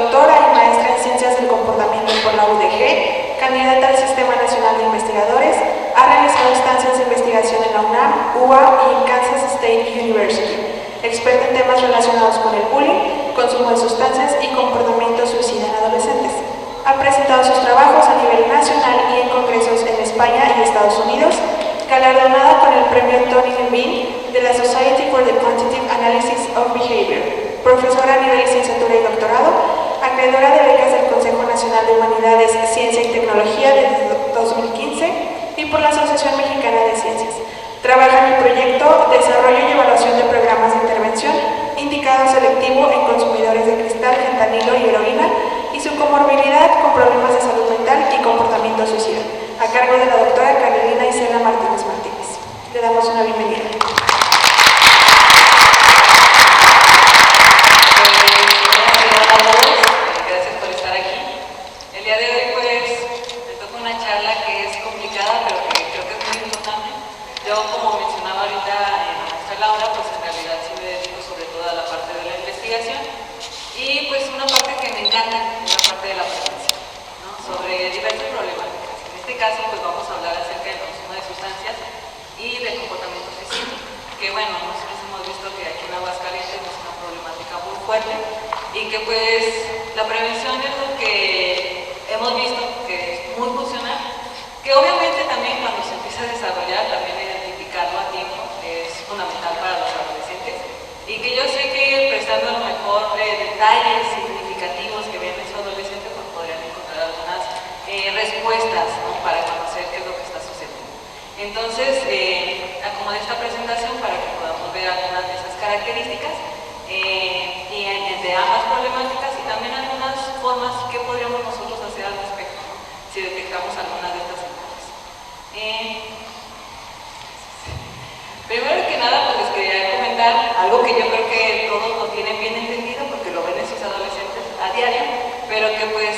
doctora y maestra en Ciencias del Comportamiento por la UDG, candidata al Sistema Nacional de Investigadores, ha realizado estancias de investigación en la UNAM, UA y en Kansas State University. Experta en temas relacionados con el bullying, consumo de sustancias y comportamiento suicida en adolescentes. Ha presentado sus trabajos a nivel nacional y en congresos en España y Estados Unidos, galardonada con el premio Tony Levin de la Society for the Quantitative Analysis of Behavior, profesora a nivel licenciatura y doctorado, acreedora de becas del Consejo Nacional de Humanidades, Ciencia y Tecnología desde 2015 y por la Asociación Mexicana de Ciencias. Trabaja en el proyecto Desarrollo y Evaluación de Programas de Intervención, indicado selectivo en consumidores de cristal, fentanilo y heroína, y su comorbilidad con problemas de salud mental y comportamiento suicida, a cargo de la doctora Carolina Isela Martínez Martínez. Le damos una bienvenida. Gracias por estar aquí. El día de hoy pues me toca una charla que es complicada, pero que creo que es muy importante. Yo, como mencionaba ahorita la maestra Laura, pues en realidad sí me dedico sobre todo a la parte de la investigación y pues una parte que me encanta es la parte de la prevención, ¿no? Sobre diversas problemáticas. En este caso pues vamos a hablar acerca del consumo de sustancias y del comportamiento suicida, que bueno, nosotros hemos visto que aquí en Aguascalientes es una problemática muy fuerte y que pues la prevención es lo que hemos visto que es muy funcional, que obviamente también cuando se empieza a desarrollar, también identificarlo a tiempo es fundamental para los adolescentes y que yo sé que prestando a lo mejor detalles significativos que vean en su adolescente pues podrían encontrar algunas respuestas, ¿no? Para conocer qué es lo que está sucediendo. Entonces, acomodé esta presentación para que podamos ver algunas de esas características y de ambas problemáticas y también algunas formas que podríamos nosotros hacer al respecto, ¿no? Si detectamos algunas de estas señales. Primero que nada, pues les quería comentar algo que yo creo que todos lo tienen bien entendido porque lo ven en sus adolescentes a diario, pero que pues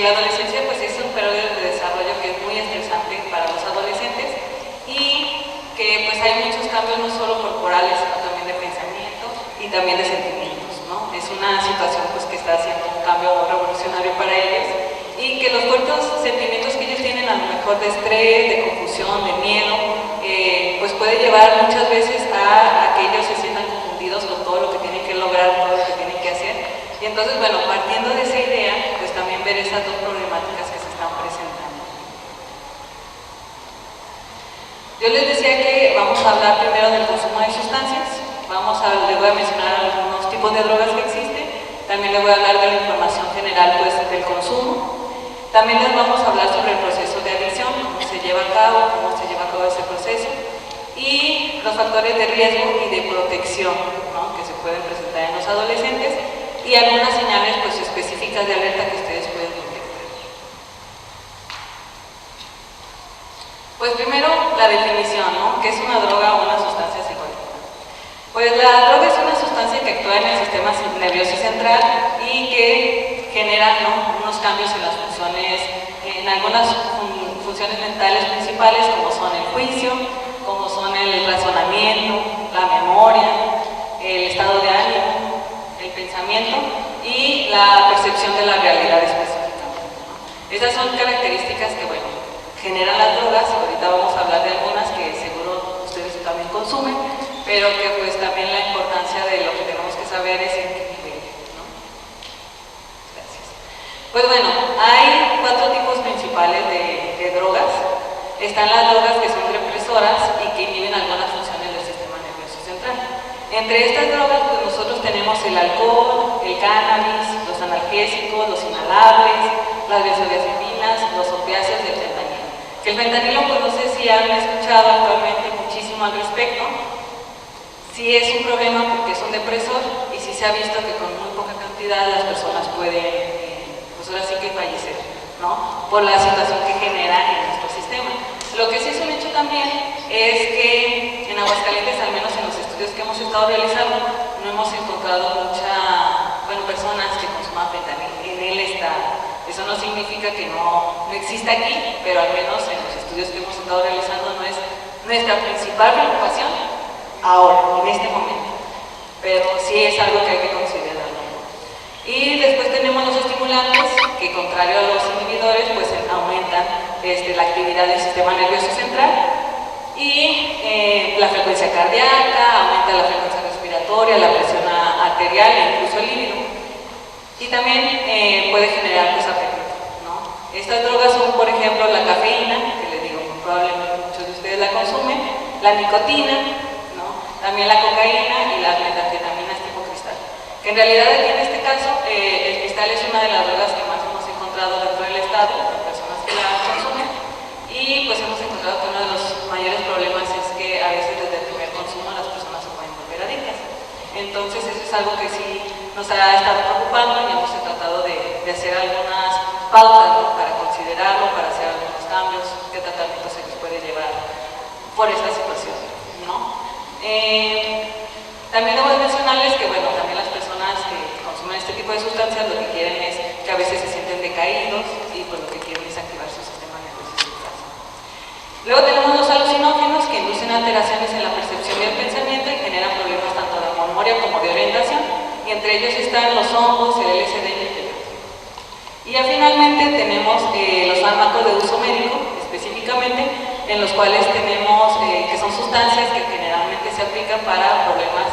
la adolescencia pues es un periodo de desarrollo que es muy estresante para los adolescentes y que pues hay muchos cambios no solo corporales, sino también de pensamiento y también de sentimientos, ¿no? Es una situación pues que está haciendo un cambio revolucionario para ellos y que los fuertes sentimientos que ellos tienen a lo mejor de estrés, de confusión, de miedo, pues puede llevar muchas veces a que ellos se sientan confundidos con todo lo que tienen que lograr, todo lo que tienen que hacer. Y entonces, bueno, partiendo de esa idea, pues también ver esas dos problemáticas que se están presentando. Yo les decía que vamos a hablar primero del consumo de sustancias, les voy a mencionar algunos tipos de drogas que existen, también les voy a hablar de la información general pues, del consumo. También les vamos a hablar sobre el proceso de adicción, cómo se lleva a cabo ese proceso y los factores de riesgo y de protección, ¿no? Que se pueden presentar en los adolescentes y algunas señales pues, específicas de alerta que ustedes pueden detectar. Pues primero la definición, ¿no? ¿Qué es una droga o una sustancia psicoactiva? Pues la droga es una sustancia que actúa en el sistema nervioso central y que genera, ¿no? Unos cambios en las funciones, en algunas funciones mentales principales como son el juicio, como son el razonamiento, la memoria, el estado de ánimo, el pensamiento y la percepción de la realidad específicamente, ¿no? Esas son características que, bueno, generan las drogas. Ahorita vamos a hablar de algunas que seguro ustedes también consumen, pero que pues también la importancia de lo que tenemos que saber es en qué nivel, ¿no? Gracias. Pues bueno, hay 4 tipos principales de drogas. Están las drogas que son represoras y que inhiben algunas funciones del sistema nervioso central. Entre estas drogas pues nosotros tenemos el alcohol, el cannabis, los analgésicos, los inhalables, las benzodiazepinas, los opiáceos y el fentanilo. Que el fentanilo pues no sé si han escuchado actualmente muchísimo al respecto. Sí es un problema porque es un depresor y sí se ha visto que con muy poca cantidad las personas pueden pues ahora sí que fallecer, ¿no? Por la situación que genera en nuestro sistema. Lo que sí es un hecho también es que en Aguascalientes, al menos en los estudios que hemos estado realizando, no hemos encontrado personas que consuman fentanilo en el estado. Eso no significa que no exista aquí, pero al menos en los estudios que hemos estado realizando no es nuestra principal preocupación ahora, en este momento. Pero sí es algo que hay que considerar, ¿no? Y después tenemos los estimulantes que, contrario a los inhibidores, pues aumentan la actividad del sistema nervioso central y la frecuencia cardíaca, aumenta la frecuencia respiratoria, la presión arterial e incluso el líbido. Y también puede generar pues, apetito, ¿no? Estas drogas son, por ejemplo, la cafeína, que les digo, probablemente muchos de ustedes la consumen, la nicotina, ¿no? También la cocaína y las metanfetaminas tipo cristal. Que en realidad aquí en este caso, el cristal es una de las drogas que más hemos encontrado dentro del estado, de personas que la consumen, y pues hemos encontrado que uno de los mayores problemas es que a veces desde el primer consumo las personas se pueden volver adictas. Entonces eso es algo que sí nos ha estado preocupando y hemos tratado de hacer algunas pautas, ¿no? Para considerarlo, para hacer algunos cambios, qué tratamiento se les puede llevar por esta situación, ¿no? También debo mencionarles que, bueno, también las personas que consumen este tipo de sustancias lo que quieren es que a veces se sienten decaídos y pues lo que quieren es activar su sistema nervioso central. Luego tenemos los alucinógenos que inducen alteraciones en la percepción y el pensamiento y generan problemas tanto de memoria como de orientación, y entre ellos están los hongos, el LSD y el THC. Y ya finalmente tenemos los fármacos de uso médico, específicamente, en los cuales tenemos que son sustancias que generalmente se aplican para problemas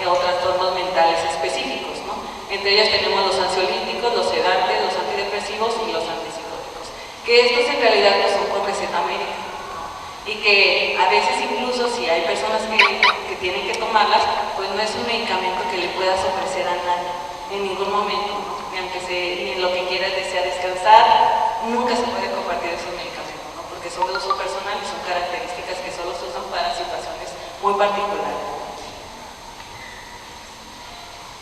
o trastornos mentales específicos, ¿no? Entre ellas tenemos los ansiolíticos, los sedantes, los antidepresivos y los antipsicóticos, que estos en realidad no son con receta médica, ¿no? Y que a veces incluso si hay personas que tienen que tomarlas, pues no es un medicamento que le puedas ofrecer a nadie en ningún momento, ¿no? Ni en lo que quieras desea descansar, nunca se puede compartir esos medicamentos, ¿no? Porque son de uso personal y son características que solo se usan para situaciones muy particulares.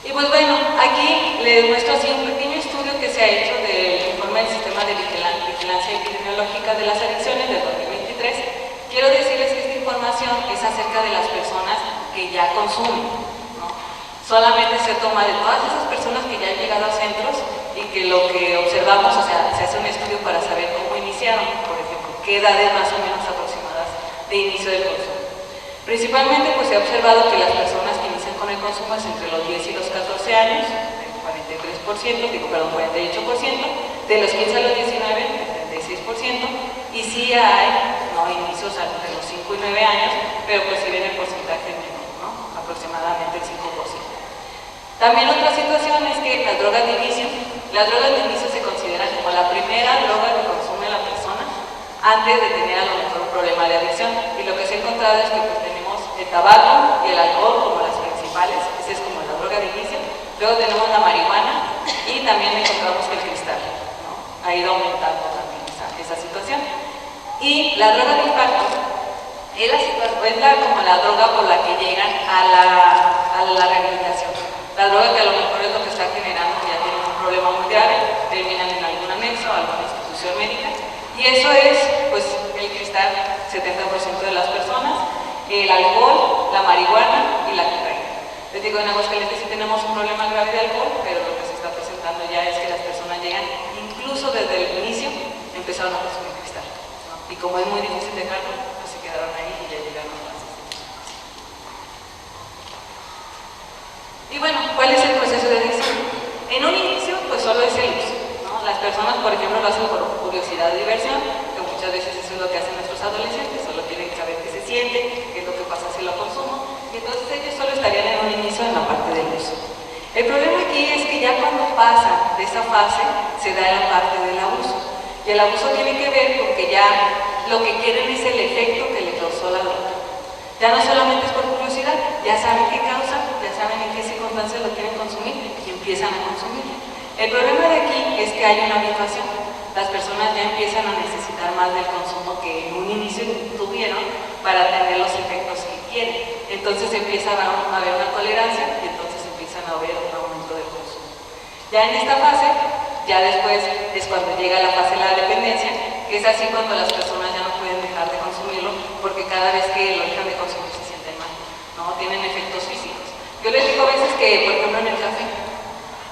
Y pues bueno, aquí les muestro así un pequeño estudio que se ha hecho del informe del Sistema de Vigilancia Epidemiológica de las Adicciones del 2023. Quiero decirles que esta información es acerca de las personas que ya consumen, ¿no? Solamente se toma de todas esas personas que ya han llegado a centros y que lo que observamos, o sea, se hace un estudio para saber cómo iniciaron, por ejemplo, qué edades más o menos aproximadas de inicio del consumo. Principalmente pues se ha observado que las personas que inician con el consumo es entre los 10 y los 14 años, el 48%, de los 15 a los 19, el 36%, y sí hay inicios entre los 5 y 9 años, pero pues sí ven el porcentaje menor, ¿no? Aproximadamente el 5%. También otra situación es que las drogas de inicio se consideran como la primera droga que consume la persona antes de tener a lo mejor un problema de adicción, y lo que se ha encontrado es que pues tenemos el tabaco y el alcohol como las principales, esa es como la droga de inicio. Luego tenemos la marihuana y también encontramos que el cristal, ¿no? Ha ido aumentando también esa situación. Y la droga de impacto es como la droga por la que llegan a la rehabilitación. La droga que a lo mejor es lo que está generando que ya tienen un problema muy grave, terminan en algún anexo, alguna institución médica. Y eso es, pues, el cristal, 70% de las personas, el alcohol, la marihuana y la cocaína. Les digo, en Aguascalientes sí tenemos un problema grave de alcohol, pero lo que se está presentando ya es que las personas llegan, incluso desde el inicio, empezaron a consumir cristal, ¿no? Y como es muy difícil dejarlo, pues se quedaron ahí y ya llegaron a las instituciones. Y bueno, ¿cuál es el proceso de adicción? En un inicio, pues solo es el uso. Las personas, por ejemplo, lo hacen por curiosidad o diversión, que muchas veces eso es lo que hacen nuestros adolescentes, solo quieren saber qué se siente, qué es lo que pasa si lo consumo, y entonces ellos solo estarían en un inicio en la parte del uso. El problema aquí es que ya cuando pasan de esa fase, se da la parte del abuso. Y el abuso tiene que ver con que ya lo que quieren es el efecto que le causó la droga. Ya no solamente es por curiosidad, ya saben qué causa, ya saben en qué circunstancias lo quieren consumir y empiezan a consumir. El problema de aquí es que hay una habituación. Las personas ya empiezan a necesitar más del consumo que en un inicio tuvieron para tener los efectos que quieren. Entonces empieza a haber una tolerancia y entonces empiezan a haber un aumento del consumo. Ya en esta fase, ya después es cuando llega la fase de la dependencia, que es así cuando las personas ya no pueden dejar de consumirlo, porque cada vez que lo dejan de consumir se sienten mal, ¿no? Tienen efectos físicos. Yo les digo a veces que, por ejemplo, en el café,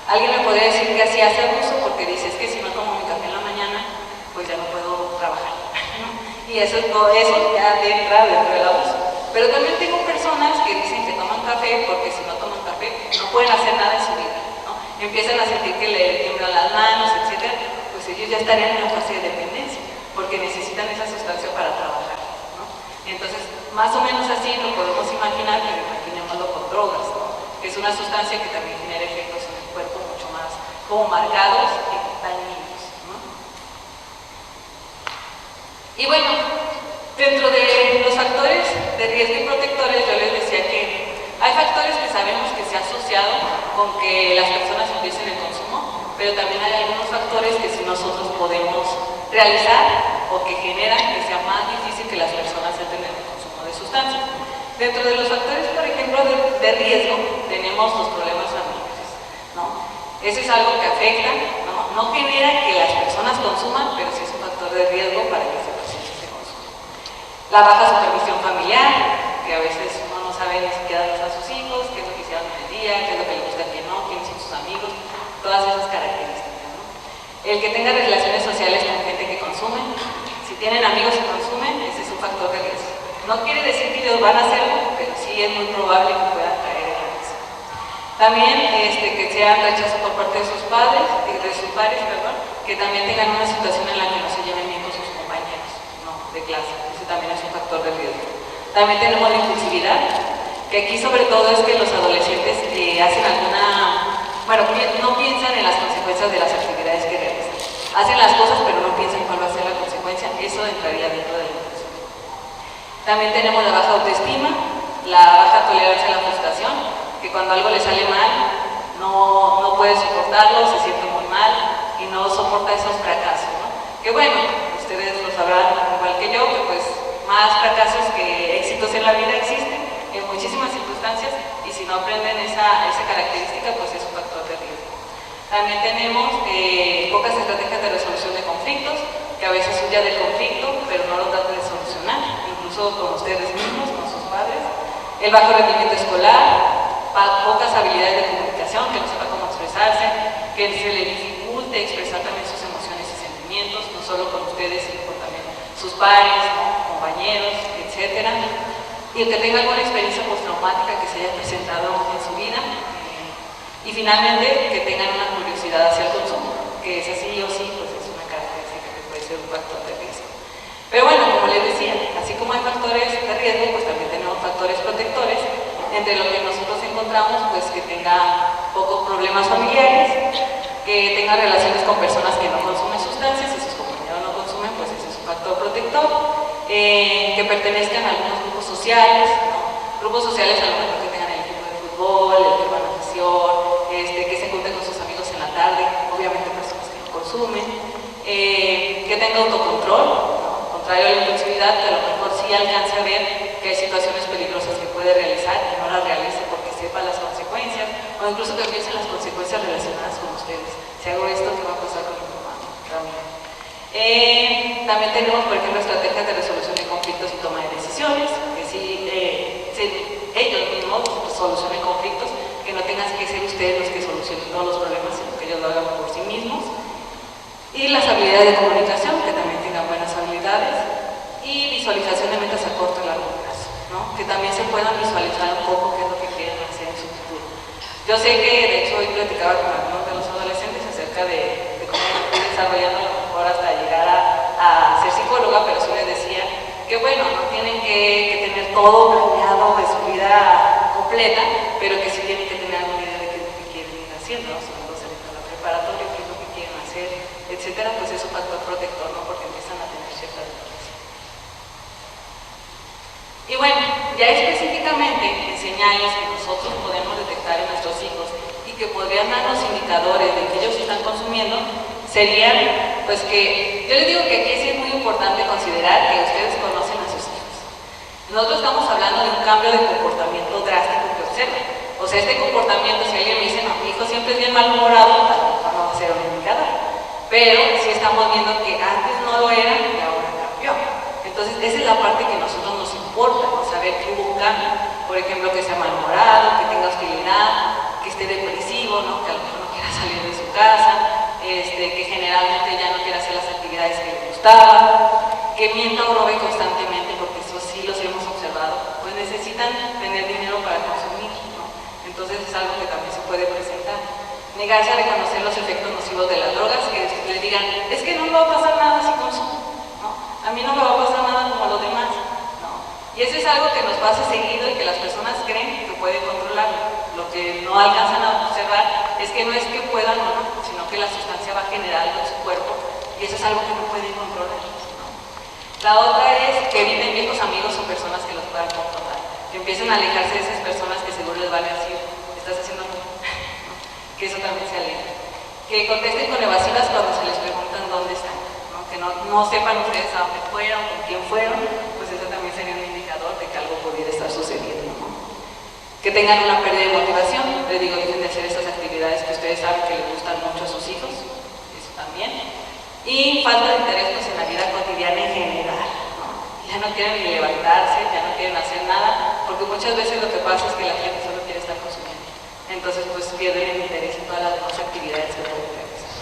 alguien me podría decir que así hace abuso porque dice, es que si no tomo mi café en la mañana, pues ya no puedo trabajar. Y eso ya entra dentro del abuso. Pero también tengo personas que dicen que toman café porque si no toman café no pueden hacer nada en su vida, ¿no? Empiezan a sentir que le tiemblan las manos, se ya estarían en una fase de dependencia, porque necesitan esa sustancia para trabajar, ¿no? Entonces, más o menos así lo podemos imaginar, pero imaginémoslo con drogas, ¿no? Que es una sustancia que también genera efectos en el cuerpo mucho más como marcados y dañinos, ¿no? Y bueno, dentro de los factores de riesgo y protectores, yo les decía que hay factores que sabemos que se ha asociado con que las personas empiecen el consumo, pero también hay algunos factores que si nosotros podemos realizar o que generan que sea más difícil que las personas entren en el consumo de sustancias. Dentro de los factores, por ejemplo, de riesgo, tenemos los problemas familiares, ¿no? Eso es algo que afecta, no genera que las personas consuman, pero sí es un factor de riesgo para que se presente ese consumo. La baja supervisión familiar, que a veces uno no sabe ni siquiera dónde están sus hijos, qué es lo que hicieron en el día, qué es lo que le gusta, qué no, quiénes son sus amigos, todas esas características, ¿no? El que tenga relaciones sociales con gente que consume, si tienen amigos que consumen, ese es un factor de riesgo. No quiere decir que ellos van a hacerlo, pero sí es muy probable que puedan caer en eso. También que sean rechazo por parte de sus padres, que también tengan una situación en la que no se lleven bien con sus compañeros, ¿no? De clase. Ese también es un factor de riesgo. También tenemos la impulsividad, que aquí sobre todo es que los adolescentes hacen no piensan en las consecuencias de las actividades que realizan. Hacen las cosas pero no piensan cuál va a ser la consecuencia, eso entraría dentro de la impulsividad. También tenemos la baja autoestima, la baja tolerancia a la frustración, que cuando algo le sale mal no puede soportarlo, se siente muy mal y no soporta esos fracasos, ¿no? Que bueno, ustedes lo sabrán igual que yo, que pues más fracasos que éxitos en la vida existen en muchísimas circunstancias y si no aprenden esa característica pues es un factor de riesgo. También tenemos pocas estrategias de resolución de conflictos, que a veces huye del conflicto pero no lo trata de solucionar, incluso con ustedes mismos, con sus padres. El bajo rendimiento escolar, pocas habilidades de comunicación, que no sepa cómo expresarse, que se le dificulte expresar también sus emociones y sentimientos, no solo con ustedes, sino con también sus pares, ¿no? Compañeros, etc. Y el que tenga alguna experiencia postraumática que se haya presentado en su vida. Y finalmente, que tengan una curiosidad hacia el consumo, que es así o sí, pues es una característica que puede ser un factor de riesgo. Pero bueno, como les decía, así como hay factores de riesgo, pues también tenemos factores protectores, entre lo que nosotros encontramos, pues que tenga pocos problemas familiares, que tenga relaciones con personas que no consumen sustancias, y sus compañeros no consumen, pues ese es un factor protector, que pertenezcan a algunos grupos sociales, ¿no? Grupos sociales a lo mejor que tengan el equipo de fútbol, el equipo de natación, que se junten con sus amigos en la tarde, obviamente personas que no consumen, que tenga autocontrol, ¿no? Contrario a la impulsividad, que a lo mejor sí alcance a ver que hay situaciones peligrosas que puede realizar y no las realice porque sepa las consecuencias, o incluso que piense en las consecuencias relacionadas con ustedes. Si hago esto, ¿qué va a pasar con mi mamá? También tenemos, por ejemplo, estrategias de resolución de conflictos y toma de decisiones, que sí, ellos mismos solucionen conflictos, que no tengan que ser ustedes los que solucionen todos los problemas, sino que ellos lo hagan por sí mismos. Y las habilidades de comunicación, que también tengan buenas habilidades. Y visualización de metas a corto y largo plazo, ¿no? Que también se puedan visualizar un poco qué es lo que quieren hacer en su futuro. Yo sé que, de hecho, hoy platicaba con algunos de los adolescentes acerca de cómo estoy desarrollando a lo mejor hasta llegar a ser psicóloga, pero sí les decía que, bueno, no tienen que tener todo planeado de su vida completa, pero que sí tienen que tener alguna idea de qué es lo que quieren ir haciendo, ¿no? Si cuando salen a la preparatoria, qué es lo que quieren hacer, etcétera, pues es un factor protector, ¿no? Porque empiezan a tener cierta educación. Y bueno, ya específicamente en señales que nosotros podemos detectar en nuestros hijos y que podrían darnos indicadores de que ellos están consumiendo, serían, pues que, yo les digo que aquí sí es muy importante considerar que ustedes conocen a sus hijos. Nosotros estamos hablando de un cambio de comportamiento drástico que observan. O sea, este comportamiento, si alguien me dice, no, mi hijo siempre es bien malhumorado, a lo mejor no va a ser un indicador. Pero sí estamos viendo que antes no lo era y ahora cambió. Entonces, esa es la parte que a nosotros nos importa, ¿no? Saber que hubo un cambio. Por ejemplo, que sea malhumorado, que tenga hostilidad, que esté depresivo, ¿no? Que a lo mejor no quiera salir de su casa, que generalmente ya no quiera hacer las actividades que le gustaban, que mienta o robe constantemente, porque eso sí los hemos observado, pues necesitan tener dinero para consumir, ¿no? Entonces es algo que también se puede presentar. Negarse a reconocer los efectos nocivos de las drogas, que les diga digan, es que no me va a pasar nada si consumo, ¿no? A mí no me va a pasar nada como a los demás, ¿no? Y eso es algo que nos pasa seguido y que las personas creen que pueden controlarlo. Lo que no alcanzan a observar es que no es que puedan o no, sino que la sustancia va generando en su cuerpo y eso es algo que no pueden controlar, ¿no? La otra es que eviten viejos amigos o personas que los puedan confrontar, que empiecen a alejarse de esas personas que seguro les van a decir, estás haciendo algo, ¿no? Que eso también se aleja. Que contesten con evasivas cuando se les preguntan dónde están, ¿no? Que no sepan ustedes a dónde fueron, con quién fueron, pues eso también sería un indicador de que algo pudiera estar sucediendo, ¿no? Que tengan una pérdida de motivación, les digo, dejen de hacer estas actividades que ustedes saben que les gustan mucho a sus hijos, eso también. Y falta de interés pues, en la vida cotidiana en general, ¿no? Ya no quieren ni levantarse, ya no quieren hacer nada, porque muchas veces lo que pasa es que la gente solo quiere estar consumiendo. Entonces pues pierden el interés en todas las demás actividades que pueden realizar.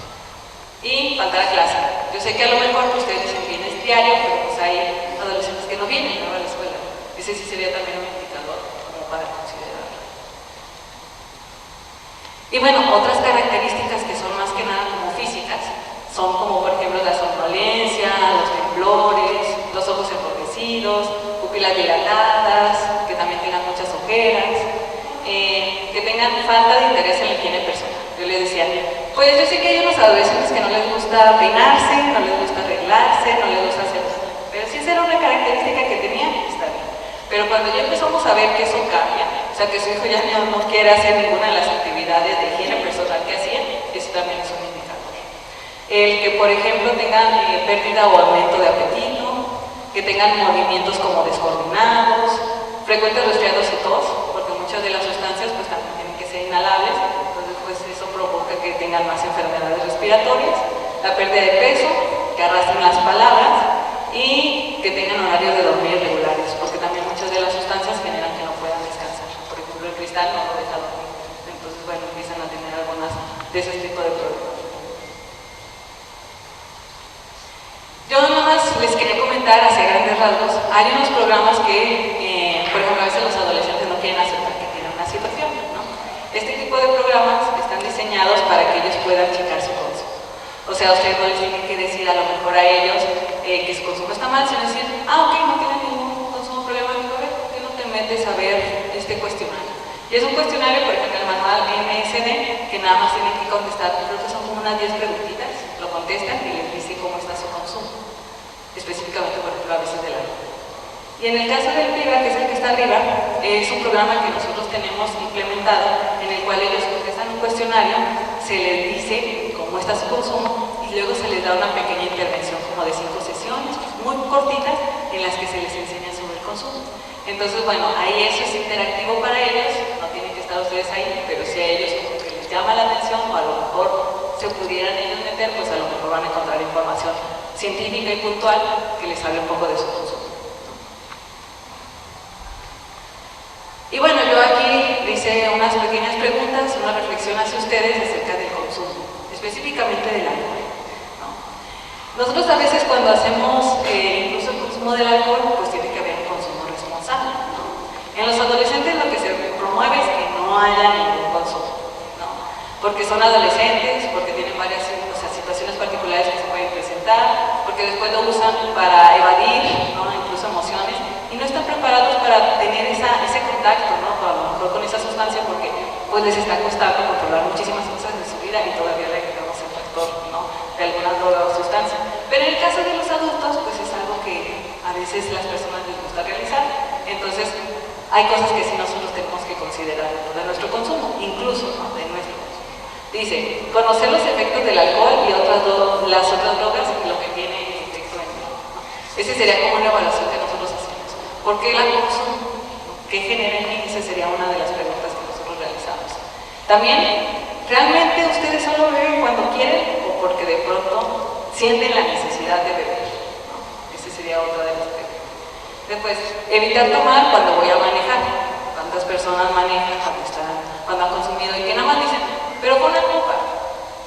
Y faltar a clase. Yo sé que a lo mejor ustedes dicen vienes diario, pero pues hay adolescentes que no vienen, ¿no? A la escuela. Ese sí sería también un indicador como para considerarlo. Y bueno, otras características que son más que nada como físicas, son como por ejemplo la somnolencia, los temblores, los ojos enrojecidos, pupilas dilatadas, que también tengan muchas ojeras, que tengan falta de interés en la higiene personal. Yo les decía, pues yo sé que hay unos adolescentes que no les gusta peinarse, no les gusta arreglarse, no les gusta hacer nada, pero si esa era una característica que tenían, está bien. Pero cuando ya empezamos a ver que eso cambia, o sea que su hijo ya no quiere hacer ninguna de las actividades de higiene personal que hacían, eso también es un indicador. El que por ejemplo tengan pérdida o aumento de apetito, que tengan movimientos como descoordinados, frecuentes resfriados y tos, porque muchas de las sustancias pues también tienen que ser inhalables, entonces pues eso provoca que tengan más enfermedades respiratorias, la pérdida de peso, que arrastren las palabras y que tengan horarios de dormir irregulares, porque también muchas de las sustancias generan que no puedan descansar. Por ejemplo, el cristal no lo deja dormir, entonces bueno, empiezan a tener algunas de ese tipo de problemas. Yo nada más les quería comentar hacia grandes rasgos, hay unos programas que, por ejemplo, a veces los adolescentes no quieren aceptar que tienen una situación, ¿no? Este tipo de programas están diseñados para que ellos puedan checar su consumo. O sea, ustedes no les tienen que decir a lo mejor a ellos que su consumo está mal, sino decir, ok, no tienen ningún consumo problemático, ¿por qué no te metes a ver este cuestionario? Y es un cuestionario, por ejemplo, el manual MSD, que nada más tienen que contestar, creo que son como unas 10 preguntitas, lo contestan y les dice cómo está su consumo, específicamente, por ejemplo, a veces del alcohol. Y en el caso del PIBA, que es el que está arriba, es un programa que nosotros tenemos implementado, en el cual ellos contestan un cuestionario, se les dice cómo está su consumo y luego se les da una pequeña intervención como de 5 sesiones, muy cortitas, en las que se les enseña sobre el consumo. Entonces, bueno, ahí eso es interactivo para ellos, no tienen que estar ustedes ahí, pero si a ellos como que les llama la atención o a lo mejor se pudieran ellos meter, pues a lo mejor van a encontrar información científica y puntual que les hable un poco de su consumo. Y bueno, yo aquí hice unas pequeñas preguntas, una reflexión hacia ustedes acerca del consumo, específicamente del alcohol, ¿no? Nosotros a veces cuando hacemos incluso el consumo del alcohol, pues tiene que haber un consumo responsable, ¿no? En los adolescentes lo que se promueve es que no haya ningún consumo, ¿no? Porque son adolescentes, porque tienen varias situaciones particulares que se pueden presentar, porque después lo usan para evadir, ¿no? Incluso emociones, y no están preparados para tener ese contacto, ¿no? A lo mejor con esa sustancia, porque pues les está costando controlar muchísimas cosas de su vida y todavía le agregamos el factor, ¿no? De alguna droga o sustancia. Pero en el caso de los adultos, pues es algo que a veces las personas les gusta realizar. Entonces, hay cosas que sí nosotros tenemos que considerar dentro de nuestro consumo, incluso, ¿no? De nuestro consumo. Dice, conocer los efectos del alcohol y las otras drogas y lo que tiene efecto en él, ¿no? Ese sería como una evaluación que nosotros hacemos. ¿Por qué la consumo? ¿Qué genera en mí? Esa sería una de las preguntas que nosotros realizamos. También, ¿realmente ustedes solo beben cuando quieren o porque de pronto sienten la necesidad de beber? ¿No? Esa sería otra de las preguntas. Después, evitar tomar cuando voy a manejar. ¿Cuántas personas manejan cuando han consumido y que nada más dicen, pero pon la copa,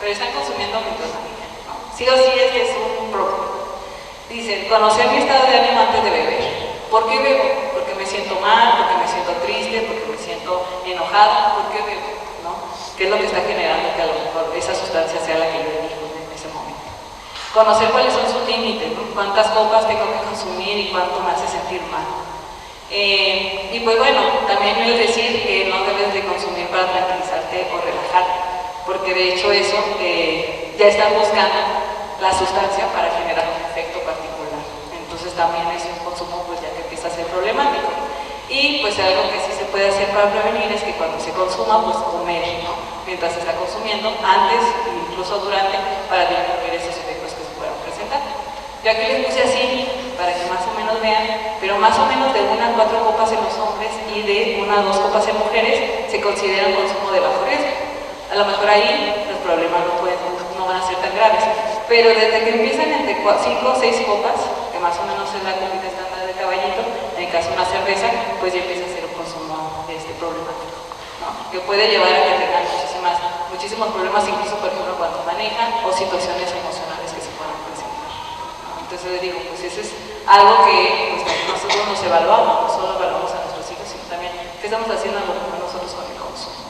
pero están consumiendo mientras manejan, ¿no? Sí o sí es un problema. Dicen, conocer mi estado de ánimo antes de beber. ¿Por qué bebo? Porque me siento mal, porque me siento triste, porque me siento enojada. ¿Por qué bebo? ¿No? ¿Qué es lo que está generando que a lo mejor esa sustancia sea la que yo elijo en ese momento? Conocer cuáles son sus límites, ¿no? Cuántas copas tengo que consumir y cuánto me hace sentir mal. Y pues bueno, también es decir que no debes de consumir para tranquilizarte o relajarte, porque de hecho eso ya están buscando la sustancia para generar un efecto particular. Entonces también es un consumo pues ya que empieza a ser problemático. Y pues algo que sí se puede hacer para prevenir es que cuando se consuma, pues comer, ¿no? Mientras se está consumiendo, antes e incluso durante, para disminuir esos efectos que se puedan presentar. Yo aquí les puse así, para que más o menos vean, pero más o menos de 1 a 4 copas en los hombres y de 1 a 2 copas en mujeres se considera un consumo de bajo riesgo. A lo mejor ahí los problemas no van a ser tan graves, pero desde que empiezan entre 5 o 6 copas, que más o menos es la copita estándar de caballito, en el caso de una cerveza, pues ya empieza a ser un consumo problemático, ¿no? Que puede llevar a que tengan muchísimos problemas, incluso por ejemplo cuando manejan o situaciones emocionales que se puedan presentar, ¿no? Entonces les digo, pues eso es algo que pues, nosotros nos evaluamos, no solo evaluamos a nuestros hijos, sino también qué estamos haciendo nosotros con el consumo.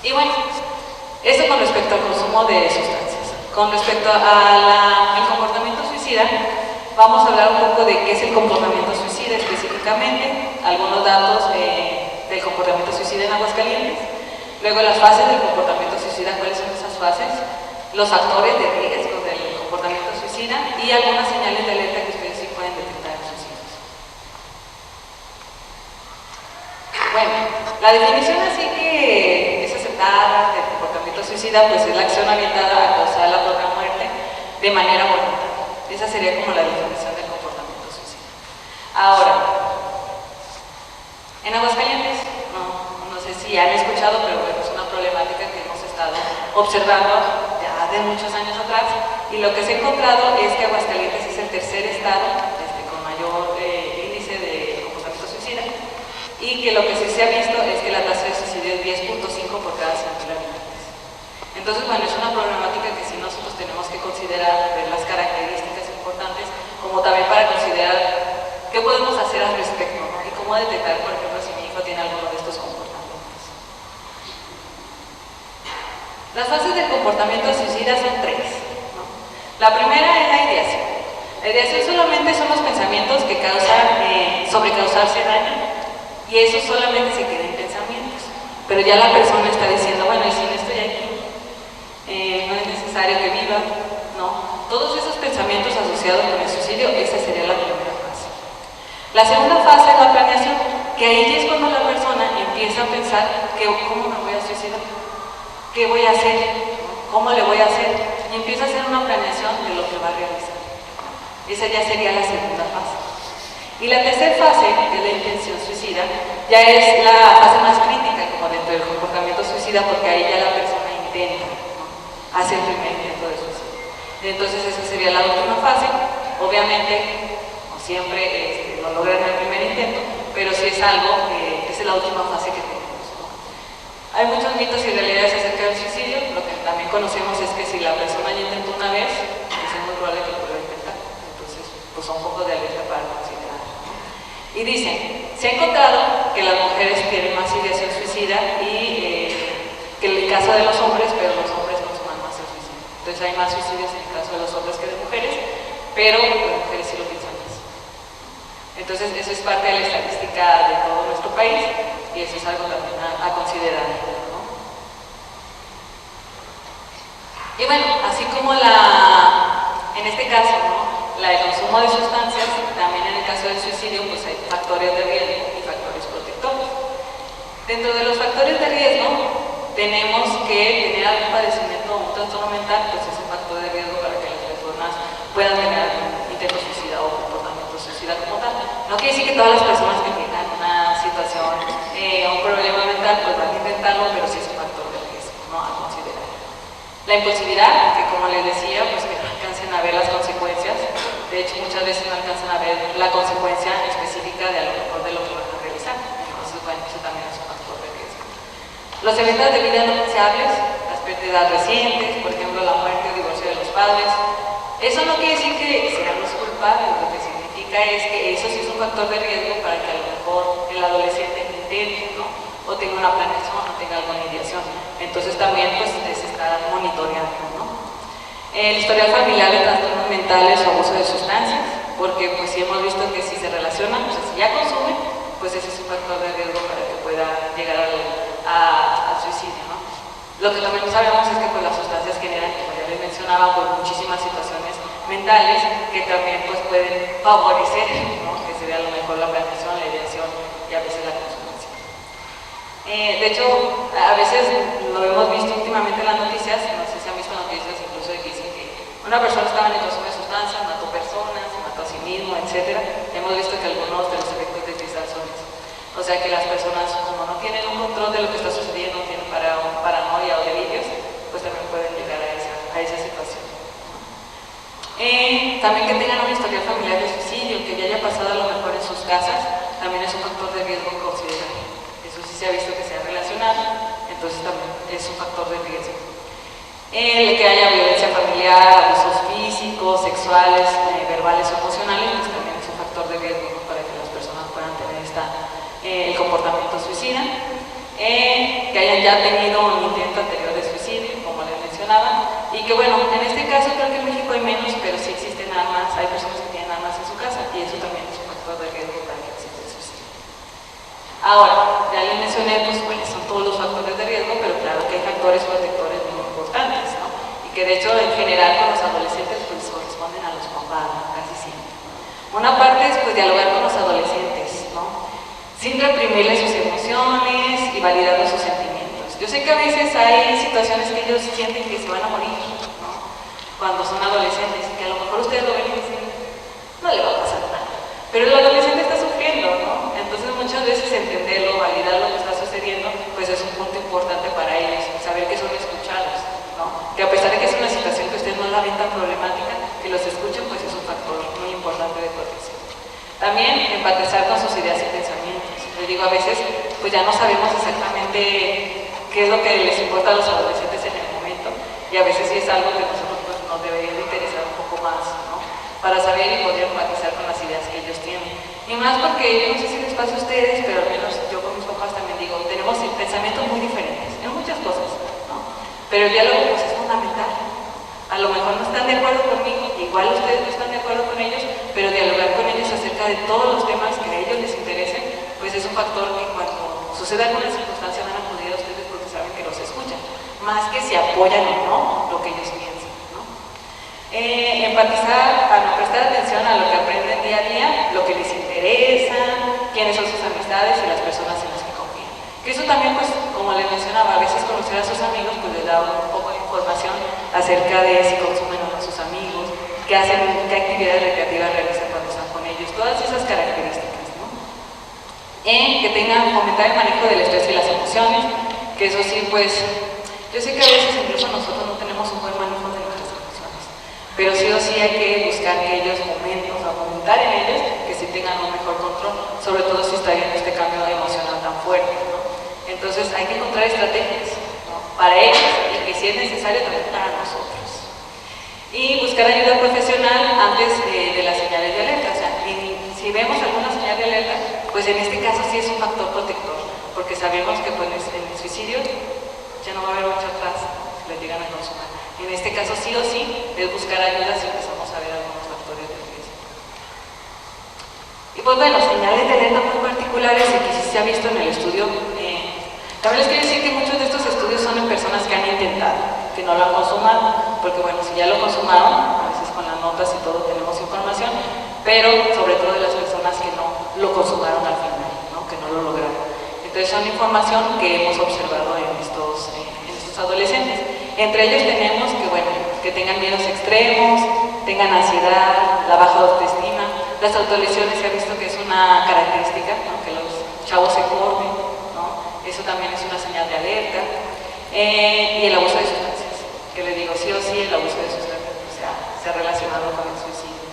Y bueno, esto con respecto al consumo de sustancias. Con respecto al comportamiento suicida, vamos a hablar un poco de qué es el comportamiento suicida específicamente, algunos datos del comportamiento suicida en Aguascalientes, luego las fases del comportamiento suicida, cuáles son esas fases, los factores de riesgo del comportamiento suicida y algunas señales de alerta que ustedes sí pueden detectar en sus hijos. Bueno, la definición así que es aceptada del comportamiento suicida, pues es la acción orientada a causar la propia muerte de manera voluntaria. Esa sería como la definición del comportamiento suicida. Ahora, en Aguascalientes, no sé si han escuchado, pero bueno, es una problemática que hemos estado observando ya de muchos años atrás, y lo que se ha encontrado es que Aguascalientes es el tercer estado con mayor índice de comportamiento suicida, y que lo que sí se ha visto es que la tasa de suicidio es 10.5 por cada 100.000 habitantes. Entonces, bueno, es una problemática que sí nosotros tenemos que considerar, ver las características importantes, como también para considerar qué podemos hacer al respecto, ¿no? Y cómo detectar, por ejemplo, si mi hijo tiene alguno de estos comportamientos. Las fases del comportamiento suicida son 3, ¿no? La primera es la ideación. La ideación solamente son los pensamientos que causan, sobre causarse daño, y eso solamente se queda en pensamientos. Pero ya la persona está diciendo, bueno, y si no estoy aquí, no es necesario que viva, ¿no? Todos esos pensamientos asociados con el suicidio, esa sería la primera fase. La segunda fase es la planeación, que ahí es cuando la persona empieza a pensar que, ¿cómo me voy a suicidar? ¿Qué voy a hacer? ¿Cómo le voy a hacer? Y empieza a hacer una planeación de lo que va a realizar. Esa ya sería la segunda fase. Y la tercera fase, que es la intención suicida, ya es la fase más crítica como dentro del comportamiento suicida, porque ahí ya la persona intenta, ¿no? Hace el primer intento de suicidio. Entonces esa sería la última fase. Obviamente, no siempre lo logran en el primer intento, pero sí es algo que es la última fase que tenemos, ¿no? Hay muchos mitos y realidades acerca del suicidio. Lo que también conocemos es que si la persona ya intentó una vez, pues es muy probable que lo vuelva a intentar. Entonces, pues un poco de alerta para considerar. Y dicen, se ha encontrado que las mujeres tienen más ideación suicida y que en el caso de los hombres, pero los hombres consuman más el suicidio. Entonces hay más suicidios en el caso de los hombres que de mujeres, pero las mujeres sí lo piensan más. Entonces eso es parte de la estadística de todo nuestro país y eso es algo también a considerar, ¿no? Y bueno, así como en este caso, ¿no? El consumo de sustancias, también en el caso del suicidio, pues hay factores de riesgo y factores protectores. Dentro de los factores de riesgo, tenemos que tener algún padecimiento o un trastorno mental, pues es un factor de riesgo para que las personas puedan tener algún intento suicida o comportamiento suicida como tal. No quiere decir que todas las personas que tengan una situación o un problema mental, pues van a intentarlo, pero sí es un factor de riesgo, ¿no? A considerar. La impulsividad, que como les decía, pues que no alcancen a ver las consecuencias. De hecho, muchas veces no alcanzan a ver la consecuencia específica de a lo mejor de lo que van a realizar. Entonces, bueno, eso también es un factor de riesgo. Los eventos de vida no deseables, las pérdidas recientes, por ejemplo, la muerte o divorcio de los padres. Eso no quiere decir que sean los culpables, lo que significa es que eso sí es un factor de riesgo para que a lo mejor el adolescente intente, ¿no? O tenga una planeación o tenga alguna ideación. Entonces también pues se está monitoreando, ¿no? El historial familiar de trastornos mentales o abuso de sustancias, porque pues sí hemos visto que si se relacionan, o sea, si ya consumen, pues ese es un factor de riesgo para que pueda llegar al suicidio, ¿no? Lo que también sabemos es que pues, las sustancias generan, como ya les mencionaba, pues, muchísimas situaciones mentales que también pues, pueden favorecer, ¿no? Que sería a lo mejor la planeación, la ideación y a veces la consumación. De hecho, a veces lo hemos visto últimamente en las noticias, no sé si han visto noticias incluso de que dicen que una persona estaba en el consumo de sustancias, mató personas, se mató a sí mismo, etc. Hemos visto que algunos de los efectos de cristal son eso. O sea que las personas, como no tienen un control de lo que está sucediendo, no tienen paranoia o delirios, pues también pueden llegar a esa situación. También que tengan un historial familiar de suicidio, que ya haya pasado a lo mejor en sus casas, también es un factor de riesgo considerable. Eso sí se ha visto que se ha relacionado, entonces también es un factor de riesgo. El que haya violencia familiar, abusos físicos, sexuales, verbales o emocionales, pues también es un factor de riesgo, ¿no? Para que las personas puedan tener el comportamiento suicida. Que hayan ya tenido un intento anterior de suicidio, como les mencionaba, y que bueno, en este caso creo que en México hay menos, pero sí existen armas, hay personas que tienen armas en su casa y eso también es un factor de riesgo para que exista el suicidio. Ahora, ya les mencioné pues cuáles son todos los factores de riesgo, pero claro que hay factores protectores muy importantes, ¿no? Y que de hecho en general con los adolescentes pues corresponden a los papás, ¿no? Casi siempre. Una parte es pues dialogar con los adolescentes, ¿no? Sin reprimirles sus emociones y validando sus sentimientos. Yo sé que a veces hay situaciones que ellos sienten que se van a morir, ¿no? Cuando son adolescentes y que a lo mejor ustedes lo ven y dicen, no le va a pasar nada. Pero el adolescente está sufriendo, ¿no? Entonces muchas veces entenderlo, validar lo que está sucediendo, pues es un punto importante para ellos, saber que son escuchados, ¿no? Que a pesar de que es una situación que ustedes no la ven tan problemática, que los escuchen, pues es un factor muy importante de protección. También empatizar con sus ideas y pensamientos. Les digo, a veces pues ya no sabemos exactamente qué es lo que les importa a los adolescentes en el momento y a veces sí es algo que nosotros pues, nos debería de interesar un poco más, ¿no? Para saber y poder empatizar con las ideas que ellos tienen. Y más porque yo no sé si les pasa a ustedes, pero al menos yo con mis papás también digo, tenemos pensamientos muy diferentes en muchas cosas, ¿no? Pero el diálogo pues es fundamental. A lo mejor no están de acuerdo conmigo, igual ustedes no están de acuerdo con ellos, pero dialogar con ellos acerca de todos los temas que a ellos les interesen, pues es un factor que cuando suceda alguna circunstancia van a acudir a ustedes porque saben que los escuchan, más que si apoyan o no lo que ellos piensan, ¿no? Empatizar, a no prestar atención a lo que aprenden día a día, lo que les interesa, quiénes son sus amistades y las personas en las que confían. Que eso también, pues, como les mencionaba, a veces conocer a sus amigos, pues les da un poco de información acerca de si consumen o no sus amigos, qué hacen, qué actividades recreativas realizan cuando están con ellos, todas esas características, ¿no? Que tengan, fomentar el manejo del estrés y las emociones, que eso sí, pues, yo sé que a veces incluso nosotros no tenemos un buen manejo de nuestras emociones, pero sí o sí hay que buscar que ellos fomenten, o sea, fomentar en ellos que sí tengan un mejor control, sobre todo si está viendo este cambio emocional tan fuerte, ¿no? Entonces hay que encontrar estrategias, ¿no? Para ellos y que si es necesario también para nosotros. Y buscar ayuda profesional antes de las señales de alerta. O sea, si vemos alguna señal de alerta, pues en este caso sí es un factor protector, porque sabemos que pues, en el suicidio ya no va a haber mucho atrás si lo llegan a consumar. En este caso sí o sí es buscar ayuda si empezamos a ver algunos factores de riesgo. Y pues bueno, señales de alerta muy particulares y que sí se ha visto en el estudio. También les quiero decir que muchos de estos estudios son en personas que han intentado, que no lo han consumado, porque bueno, si ya lo consumaron, a veces con las notas y todo tenemos información, pero sobre todo de las personas que no lo consumaron al final, ¿no? Que no lo lograron. Entonces son información que hemos observado en estos adolescentes. Entre ellos tenemos que, bueno, que tengan miedos extremos, tengan ansiedad, la baja autoestima, las autolesiones se ha visto que es una característica, ¿no? Que los chavos se corren, ¿no? Eso también es una señal de alerta. Y el abuso de sustancias, que le digo, sí o sí el abuso de sustancias se ha relacionado con el suicidio.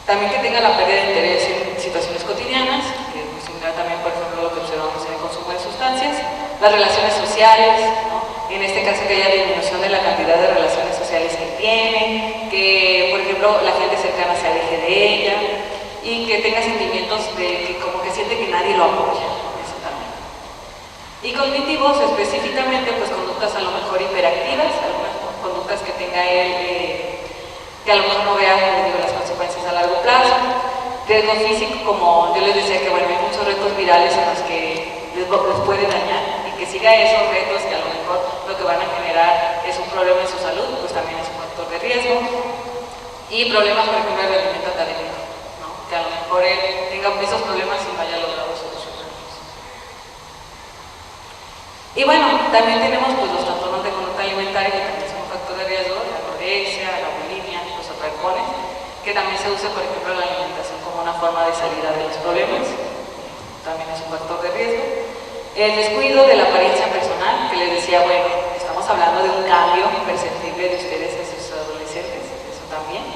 También que tenga la pérdida de interés en situaciones cotidianas, que es similar también, por ejemplo, lo que observamos en el consumo de sustancias. Las relaciones sociales, ¿no? En este caso que haya disminución de la cantidad de relaciones sociales que tiene, que, por ejemplo, la gente cercana se aleje de ella y que tenga sentimientos de que como que siente que nadie lo apoya. Y cognitivos específicamente, pues conductas a lo mejor hiperactivas, algunas conductas que tenga él que a lo mejor no vea, les digo, las consecuencias a largo plazo. Riesgo físico, como yo les decía que bueno, hay muchos retos virales en los que les puede dañar, y que siga esos retos que a lo mejor lo que van a generar es un problema en su salud, pues también es un factor de riesgo. Y problemas, por ejemplo, de rendimiento académico, ¿no? Que a lo mejor él tenga esos problemas y no haya logrado solucionarlos. Y bueno, también tenemos pues los trastornos de conducta alimentaria, que también son un factor de riesgo, la anorexia, la bulimia, los atracones, que también se usa, por ejemplo, la alimentación como una forma de salida de los problemas, también es un factor de riesgo. El descuido de la apariencia personal, que les decía, bueno, estamos hablando de un cambio imperceptible de ustedes a sus adolescentes, eso también.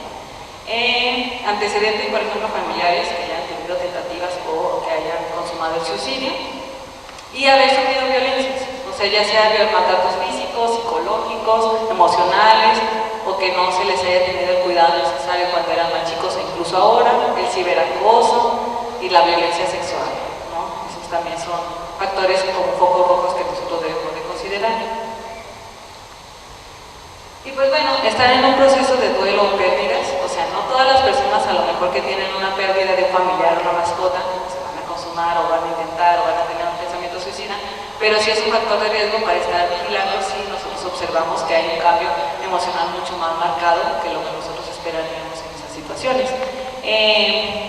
Antecedentes, por ejemplo, familiares que hayan tenido tentativas o que hayan consumado el suicidio, y haber sufrido violencias, o sea, ya sea maltratos físicos, psicológicos, emocionales, o que no se les haya tenido el cuidado necesario cuando eran más chicos e incluso ahora, el ciberacoso y la violencia sexual, ¿no? Esos también son factores como focos rojos que nosotros debemos de considerar. Y pues bueno, estar en un proceso de duelo o pérdidas, o sea, no todas las personas a lo mejor que tienen una pérdida de un familiar o una mascota se van a consumar o van a intentar o van a tener un pensamiento suicida, pero sí es un factor de riesgo para estar vigilando si nosotros observamos que hay un cambio emocional mucho más marcado que lo que nosotros esperaríamos en esas situaciones.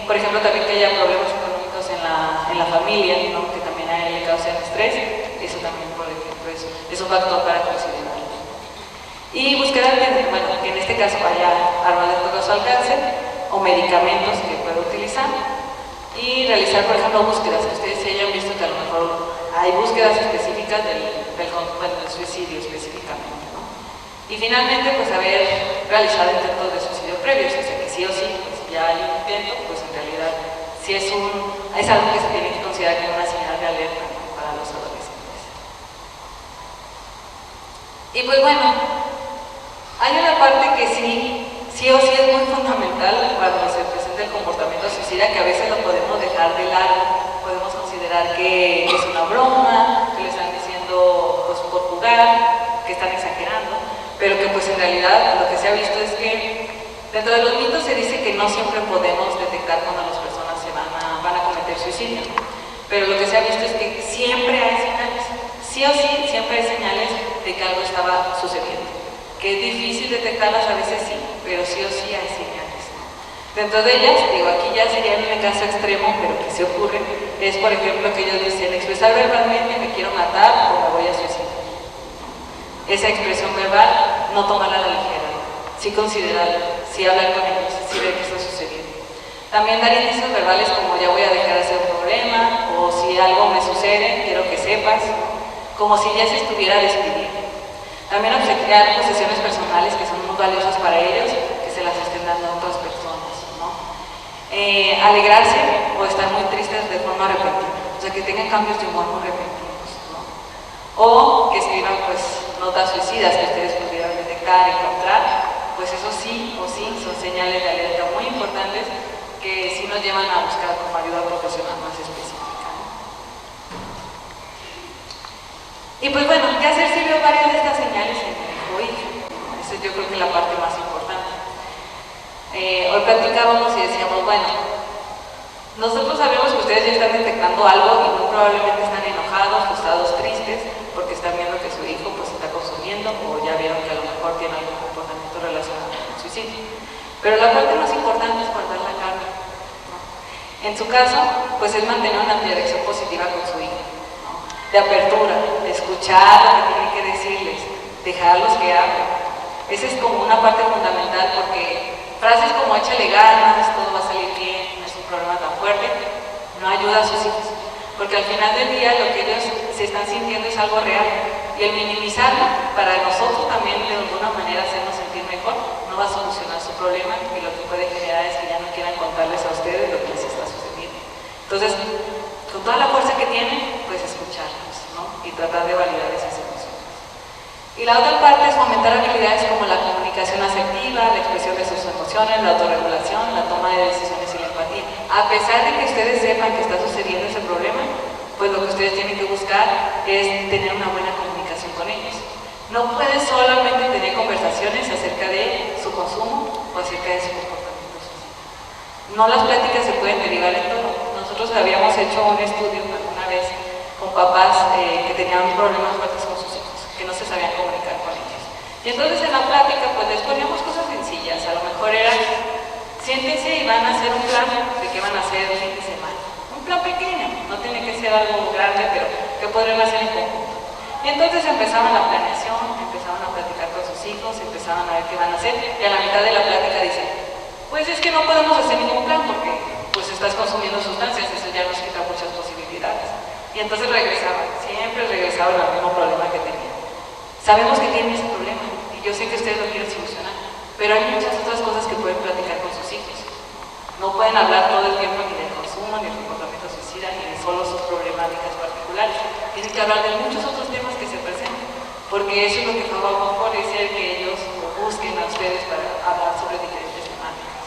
Por ejemplo, también que haya problemas económicos en la familia, ¿no? Que también a él le causen estrés, eso también, por ejemplo, es un factor para considerar. Y búsqueda de, bueno, que en este caso haya armas de fuego a su alcance o medicamentos que pueda utilizar, y realizar, por ejemplo, búsquedas que ustedes hayan visto que a lo mejor hay búsquedas específicas del suicidio específicamente, ¿no? Y finalmente, pues haber realizado intentos de suicidio previos, o sea que sí o sí, pues si ya hay un intento, pues en realidad sí es algo que se tiene que considerar como una señal de alerta, ¿no? Para los adolescentes. Y pues bueno, hay una parte que sí o sí es muy fundamental cuando se presenta el comportamiento suicida, que a veces lo podemos dejar de lado, podemos considerar que es una broma, que le están diciendo pues por jugar, que están exagerando, pero que pues en realidad lo que se ha visto es que dentro de los mitos se dice que no siempre podemos detectar cuando las personas van a cometer suicidio, pero lo que se ha visto es que siempre hay señales, sí o sí, siempre hay señales de que algo estaba sucediendo, que es difícil detectarlas a veces sí, pero sí o sí hay señales, ¿no? Dentro de ellas, digo, aquí ya sería un caso extremo, pero que se ocurre, es por ejemplo que ellos dicen expresar verbalmente me quiero matar o me voy a suicidar. Esa expresión verbal no tomarla a la ligera, sí considerarla, sí hablar con ellos, sí ver qué está sucediendo. También dar indicios verbales como ya voy a dejar de ser un problema, o si algo me sucede, quiero que sepas, como si ya se estuviera despidiendo. También obsequiar posesiones personales que son muy valiosas para ellos, que se las estén dando a otras personas, ¿no? Alegrarse o estar muy tristes de forma repentina, o sea que tengan cambios de humor muy repentinos, ¿no? O que escriban pues notas suicidas que ustedes pudieran detectar, encontrar, pues eso sí o sí son señales de alerta muy importantes que sí nos llevan a buscar como ayuda profesional más específica, ¿no? Y pues bueno, ¿qué hacer si veo varias de estas señales en mi hijo o hija? Esa es yo creo que la parte más importante. Hoy platicábamos y decíamos, bueno, nosotros sabemos que ustedes ya están detectando algo y muy probablemente están enojados, frustrados, tristes, porque están viendo que su hijo pues está consumiendo o ya vieron que a lo mejor tiene algún comportamiento relacionado con el suicidio. Pero la parte más importante es guardar la calma, ¿no? En su caso, pues es mantener una dirección positiva con su hijo, ¿no? De apertura, de escuchar lo que tienen que decirles, dejarlos que hablen. Esa es como una parte fundamental, porque frases como échale ganas, todo va a salir bien, no es un problema tan fuerte, no ayuda a sus hijos, porque al final del día lo que ellos se están sintiendo es algo real, y el minimizarlo para nosotros también de alguna manera hacernos sentir mejor no va a solucionar su problema, y lo que puede generar es que ya no quieran contarles a ustedes lo que les está sucediendo. Entonces, con toda la fuerza que tienen, pues escucharlos, ¿no? Y tratar de validar esas emociones. Y la otra parte es fomentar habilidades como la comunicación asertiva, la expresión de sus emociones, la autorregulación, la toma de decisiones y la empatía. A pesar de que ustedes sepan que está sucediendo ese problema, pues lo que ustedes tienen que buscar es tener una buena comunicación con ellos. No pueden solamente tener conversaciones acerca de su consumo o acerca no las pláticas se pueden derivar en todo. Nosotros habíamos hecho un estudio alguna vez con papás que tenían problemas fuertes con sus hijos, que no se sabían comunicar con ellos. Y entonces en la plática pues les poníamos cosas sencillas, a lo mejor era, siéntense y van a hacer un plan de qué van a hacer el fin de semana. Un plan pequeño, no tiene que ser algo grande, pero que podrían hacer en conjunto. Y entonces empezaban la planeación, empezaban a platicar con sus hijos, empezaban a ver qué van a hacer, y a la mitad de la plática dicen, pues es que no podemos hacer ningún plan porque pues estás consumiendo sustancias, eso ya nos quita muchas posibilidades. Y entonces regresaban, siempre regresaban al mismo problema que tenían. Sabemos que tienen ese problema y yo sé que ustedes lo quieren solucionar, pero hay muchas otras cosas que pueden platicar con sus hijos. No pueden hablar todo el tiempo ni del consumo, ni del comportamiento suicida, ni de solo sus problemáticas particulares. Tienen que hablar de muchos otros temas que se presentan, porque eso es lo que favorece que ellos busquen a ustedes para hablar sobre diferentes temáticas.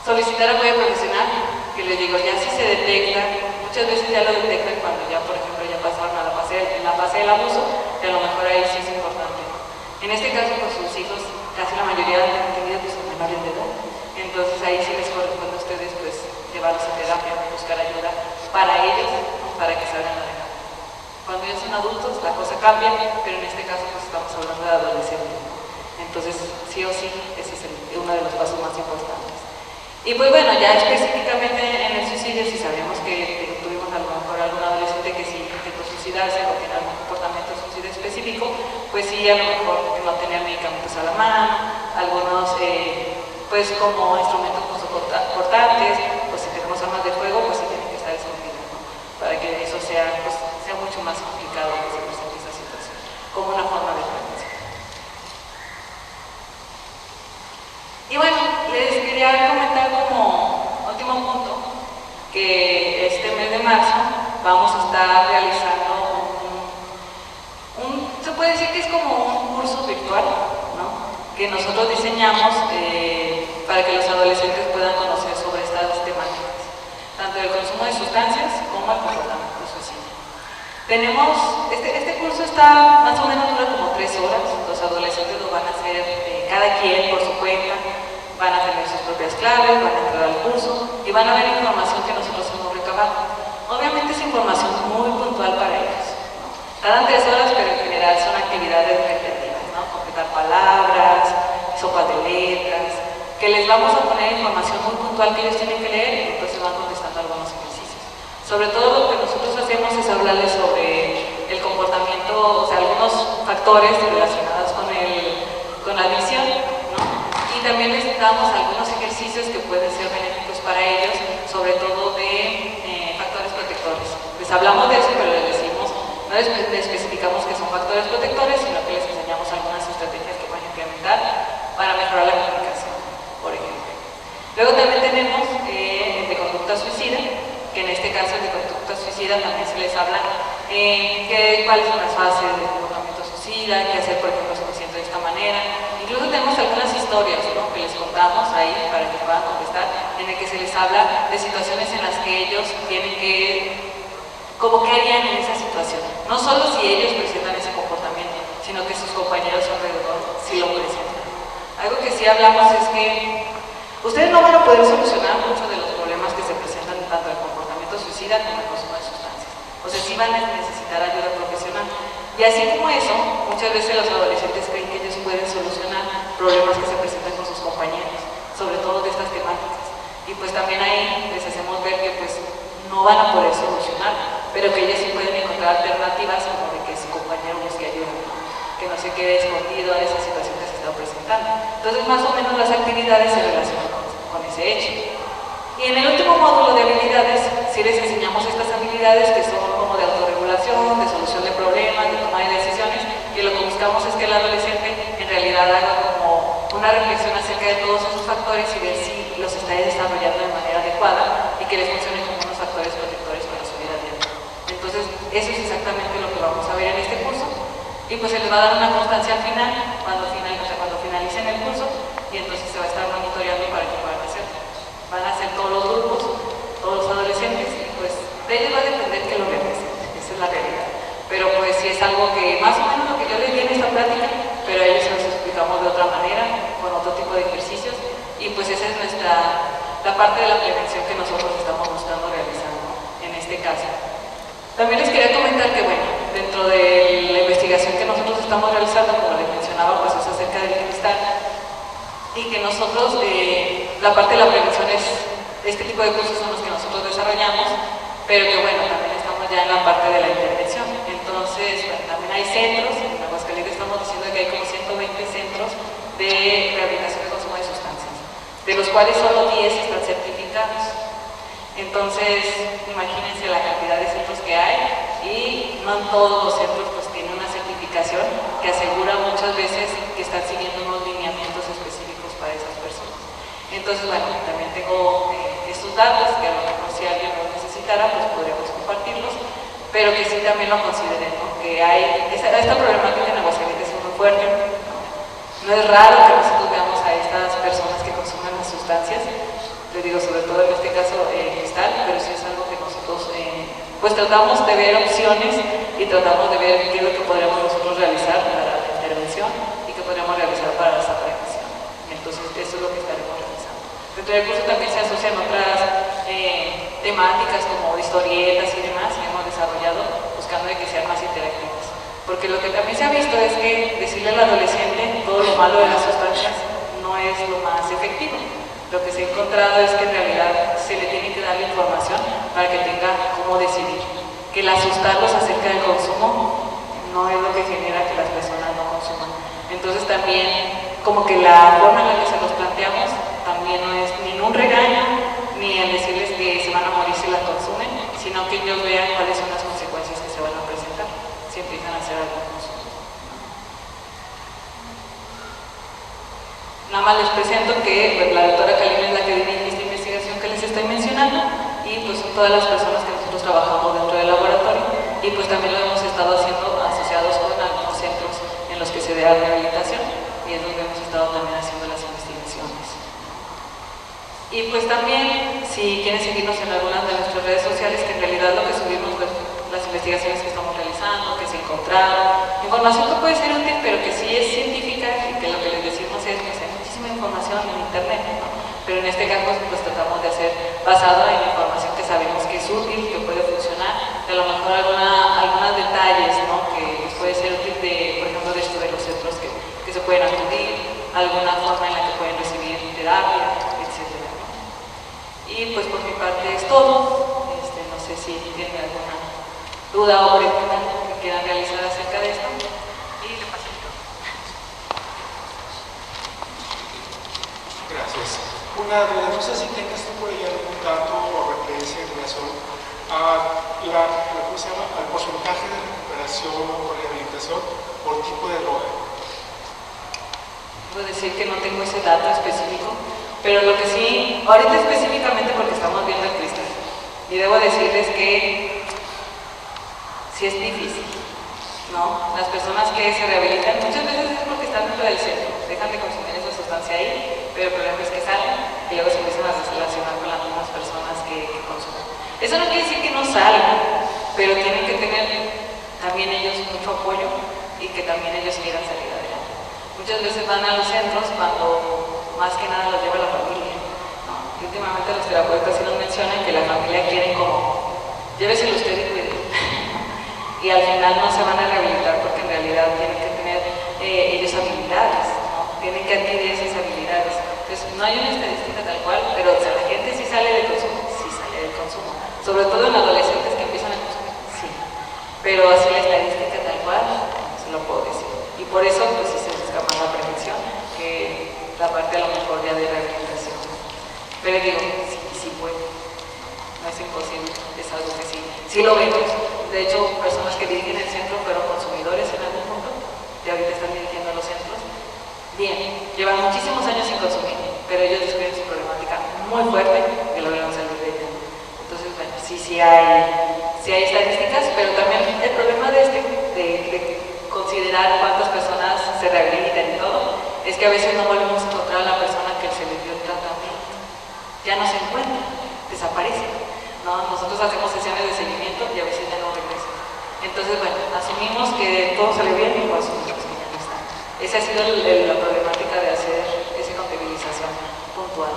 Solicitar apoyo profesional, que les digo, ya si se detecta, muchas veces ya lo detectan cuando ya, por ejemplo, ya pasaron a la fase del abuso, que a lo mejor ahí sí es importante. En este caso, pues sus hijos, casi la mayoría han tenido que son menores de edad, entonces ahí sí les corresponde a ustedes pues llevarlos a terapia, buscar ayuda para ellos, para que salgan adelante. Cuando ellos son adultos la cosa cambia, pero en este caso pues estamos hablando de adolescentes. Entonces sí o sí, ese es uno de los pasos más importantes. Y pues bueno, ya específicamente en el suicidio, si sabemos que tuvimos a lo mejor algún adolescente que sí intentó suicidarse o tiene algún comportamiento suicidio específico, pues sí, a lo mejor no tener medicamentos a la mano, algunos pues como instrumentos portantes, pues si tenemos armas de fuego, pues sí tienen que estar escondidos, ¿no? Para que eso sea, pues, sea mucho más complicado que se presente esa situación, como una forma de prevención. Y bueno, les quería comentar como último punto que este mes de marzo vamos a estar realizando se puede decir que es como un curso virtual, ¿no? Que nosotros diseñamos para que los adolescentes puedan conocer sobre estas temáticas, tanto el consumo de sustancias como el comportamiento suicida. Tenemos, este curso está más o menos dura como 3 horas, los adolescentes lo van a hacer cada quien por su cuenta, van a tener sus propias claves, van a entrar al curso y van a ver información que nosotros hemos recabado. Obviamente es información muy puntual para ellos, ¿no? Tardan 3 horas, pero en general son actividades repetitivas, ¿no? Completar palabras, sopas de letras, que les vamos a poner información muy puntual que ellos tienen que leer y entonces van contestando algunos ejercicios. Sobre todo lo que nosotros hacemos es hablarles sobre el comportamiento, o sea, algunos factores relacionados con la adicción, ¿no? Y también les damos algunos ejercicios que pueden ser benéficos para ellos, sobre todo de factores protectores. Les hablamos de eso, pero les decimos, no les especificamos que son factores protectores, sino que les enseñamos algunas estrategias que pueden implementar para mejorar la comunicación, por ejemplo. Luego también tenemos de conducta suicida, que en este caso de conducta suicida también se les habla cuáles son las fases del comportamiento suicida, qué hacer, por ejemplo, si me siento de esta manera. Incluso tenemos algunas historias, ¿no?, que les contamos ahí para que puedan contestar, en el que se les habla de situaciones en las que ellos tienen que, como que harían en esa situación. No solo si ellos presentan ese comportamiento, sino que sus compañeros alrededor sí lo presentan. Algo que sí hablamos es que ustedes no van a poder solucionar muchos de los problemas que se presentan tanto el comportamiento suicida como el consumo de sustancias. O sea, sí van a necesitar ayuda profesional. Y así como eso, muchas veces los adolescentes creen que ellos pueden solucionar problemas que se presentan con sus compañeros, sobre todo de estas temáticas. Y pues también ahí les hacemos ver que pues no van a poder solucionar, pero que ellos sí pueden encontrar alternativas como de que su compañero busque ayuda, ¿no?, que no se quede escondido a esa situación que se está presentando. Entonces, más o menos las actividades se relacionan con ese hecho. Y en el último módulo de habilidades, sí les enseñamos estas habilidades que son como de autorregulación, de solución de problemas, de toma de decisiones, y lo que buscamos es que el adolescente en realidad haga como una reflexión acerca de todos esos factores y ver si los está desarrollando de manera adecuada y que les funcionen como unos factores protectores para su vida diaria. Entonces, eso es exactamente lo que vamos a ver en este curso. Y pues se les va a dar una constancia al final, cuando finalicen el curso, y entonces se va a estar monitoreando para que puedan hacerlo. Van a hacer todos los grupos, todos los adolescentes, y pues de ellos va a depender que lo realicen, esa es la realidad. Pero pues sí es algo que más o menos lo que yo les di en esta plática, pero a ellos se los explicamos de otra manera, con otro tipo de ejercicios, y pues esa es parte de la prevención que nosotros estamos buscando realizar, ¿no? En este caso. También les quería comentar que, bueno, dentro de la investigación que nosotros estamos realizando, como les mencionaba, pues es acerca del cristal, y que nosotros, la parte de la prevención es, este tipo de cursos son los que nosotros desarrollamos, pero que bueno, también estamos ya en la parte de la intervención. Entonces, bueno, también hay centros, en Aguascalientes estamos diciendo que hay como 120 centros de rehabilitación de consumo de sustancias, de los cuales solo 10 están certificados. Entonces, imagínense la cantidad de centros que hay, y no en todos los centros pues tienen una certificación que asegura muchas veces que están siguiendo unos lineamientos específicos para esas personas. Entonces, bueno, también tengo estos datos que a lo mejor si alguien los necesitara, pues podríamos compartirlos, pero que sí también lo consideren, ¿no? Que hay, esta problemática en Aguascalientes es muy fuerte, ¿no? No es raro que nosotros veamos a estas personas que consumen las sustancias, les digo, sobre todo en este caso cristal, pero sí es algo que nosotros pues tratamos de ver opciones y tratamos de ver qué es lo que podríamos nosotros realizar para la intervención y qué podríamos realizar para esa prevención. Entonces, eso es lo que estaremos realizando. Dentro del curso también se asocian otras temáticas como historietas y demás que hemos desarrollado buscando de que sean más interactivas. Porque lo que también se ha visto es que decirle al adolescente todo lo malo de las sustancias no es lo más efectivo. Lo que se ha encontrado es que en realidad se le tiene que dar la información para que tenga cómo decidir. Que el asustarlos acerca del consumo no es lo que genera que las personas no consuman. Entonces también como que la forma en la que se los planteamos también no es ni en un regaño, ni en decirles que se van a morir si la consumen, sino que ellos vean cuáles son las consecuencias que se van a presentar si empiezan a hacer algún consumo. Nada más les presento que pues, la doctora Kalina es la que dirige esta investigación que les estoy mencionando, y pues son todas las personas que nosotros trabajamos dentro del laboratorio, y pues también lo hemos estado haciendo asociados con algunos centros en los que se da rehabilitación, y es donde hemos estado también haciendo las investigaciones. Y pues también, si quieren seguirnos en algunas de nuestras redes sociales, que en realidad lo que subimos, pues, las investigaciones que estamos realizando, que se encontraron, información que puede ser útil, pero que sí es científica, y que lo que les decimos es que hay muchísima información en internet, ¿no? Pero en este caso pues tratamos de hacer basado en información que sabemos que es útil, que puede funcionar, de a lo mejor algunos detalles, ¿no? Que les puede ser útil de, por ejemplo, de esto de los centros que se pueden acudir, alguna forma en la que pueden recibir terapia, etc. Y pues por mi parte es todo. No sé si tienen alguna duda o pregunta que quieran realizar acerca de esto. Y le paso el todo. Gracias. Una duda, no sé si tengas tú por ahí algún dato o referencia en relación a ¿cómo se llama? Al porcentaje de recuperación o rehabilitación por tipo de droga. Puedo decir que no tengo ese dato específico, pero lo que sí, ahorita específicamente porque estamos viendo el cristal, y debo decirles que sí es difícil, ¿no? Las personas que se rehabilitan muchas veces es porque están dentro del centro, dejan de consumir esa sustancia ahí, pero el problema es que salen y luego se empiezan a relacionar con las mismas personas que consumen. Eso no quiere decir que no salgan, pero tienen que tener también ellos mucho apoyo y que también ellos quieran salir adelante. Muchas veces van a los centros cuando más que nada los lleva la familia, ¿no? Y últimamente los terapeutas sí nos mencionan que la familia quiere como, lléveselo usted y cuide. Y al final no se van a rehabilitar porque en realidad tienen que tener ellos habilidades, ¿no? Tienen que adquirir esas habilidades. Entonces no hay una estadística tal cual, pero o sea, la gente sí sale del consumo, sí sale del consumo. Sobre todo en adolescentes que empiezan a consumir, sí. Pero así la estadística tal cual, no se lo puedo decir. Y por eso pues sí se busca más la prevención que la parte a lo mejor ya de rehabilitación. Pero digo, sí puede. No es imposible, es algo que sí lo vemos. De hecho, personas que dirigen el centro fueron consumidores en algún punto y ahorita están dirigiendo los centros. Bien, llevan muchísimos años sin consumir, pero ellos descubren su problemática muy fuerte y lograron salir de ella. Entonces, bueno, sí hay estadísticas, pero también el problema de considerar cuántas personas se rehabilitan y todo, es que a veces no volvemos a encontrar a la persona que se le dio el tratamiento. Ya no se encuentra, desaparece, ¿no? Nosotros hacemos sesiones de seguimiento y a veces ya no regresan. Entonces, bueno, asumimos que todo sale bien y lo asumimos que ya no está. Esa ha sido la problemática de hacer esa contabilización puntual.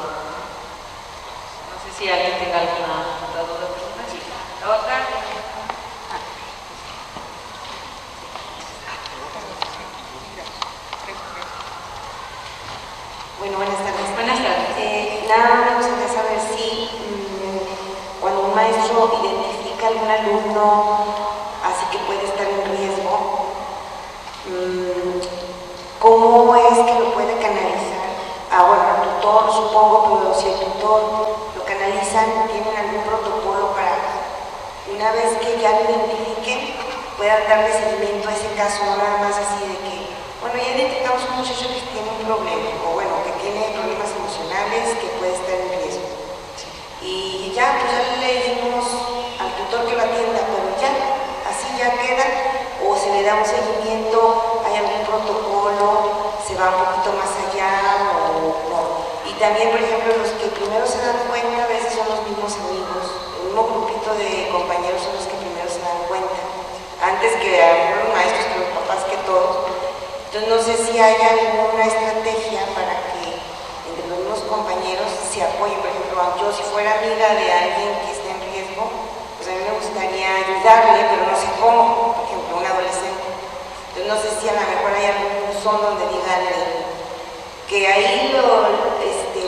sé si alguien tenga alguna otra duda o pregunta. Sí, la otra. Bueno, buenas tardes. Buenas tardes. Nada, me gustaría saber si cuando un maestro identifica a algún alumno así que puede estar en riesgo, ¿cómo es que lo puede canalizar? Bueno, el tutor, supongo, pero si el tutor lo canalizan, ¿tienen algún protocolo para una vez que ya lo identifiquen, puedan darle seguimiento a ese caso, no nada más así de que, bueno, ya identificamos un muchacho que tiene un problema, o bueno, que tiene problemas emocionales, que puede estar en riesgo. Y ya, pues ya le decimos al tutor que lo atienda, pero ya, así ya queda, o se le da un seguimiento, hay algún protocolo, se va un poquito más allá, o no. Y también, por ejemplo, los que primero se dan cuenta a veces son los mismos amigos, el mismo grupito de compañeros son los que primero se dan cuenta, antes que los maestros, que los papás, que todos. Entonces no sé si hay alguna estrategia para que entre los mismos compañeros se apoyen. Por ejemplo, yo si fuera amiga de alguien que esté en riesgo, pues a mí me gustaría ayudarle, pero no sé cómo, por ejemplo, un adolescente. Entonces no sé si a lo mejor hay algún buzón donde digan que ahí lo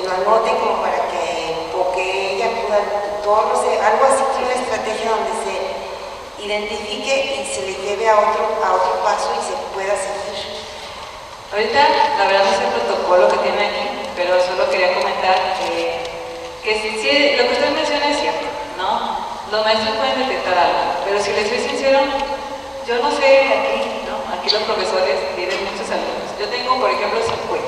anoten como para que, o que ella acuda al tutor, no sé, algo así, una estrategia donde se identifique y se le lleve a otro paso y se pueda seguir. Ahorita, la verdad no sé el protocolo que tiene aquí, pero solo quería comentar que sí, lo que usted menciona es cierto, ¿no? Los maestros pueden detectar algo, pero si les soy sincero, yo no sé aquí, ¿no? Aquí los profesores tienen muchos alumnos. Yo tengo, por ejemplo, 50.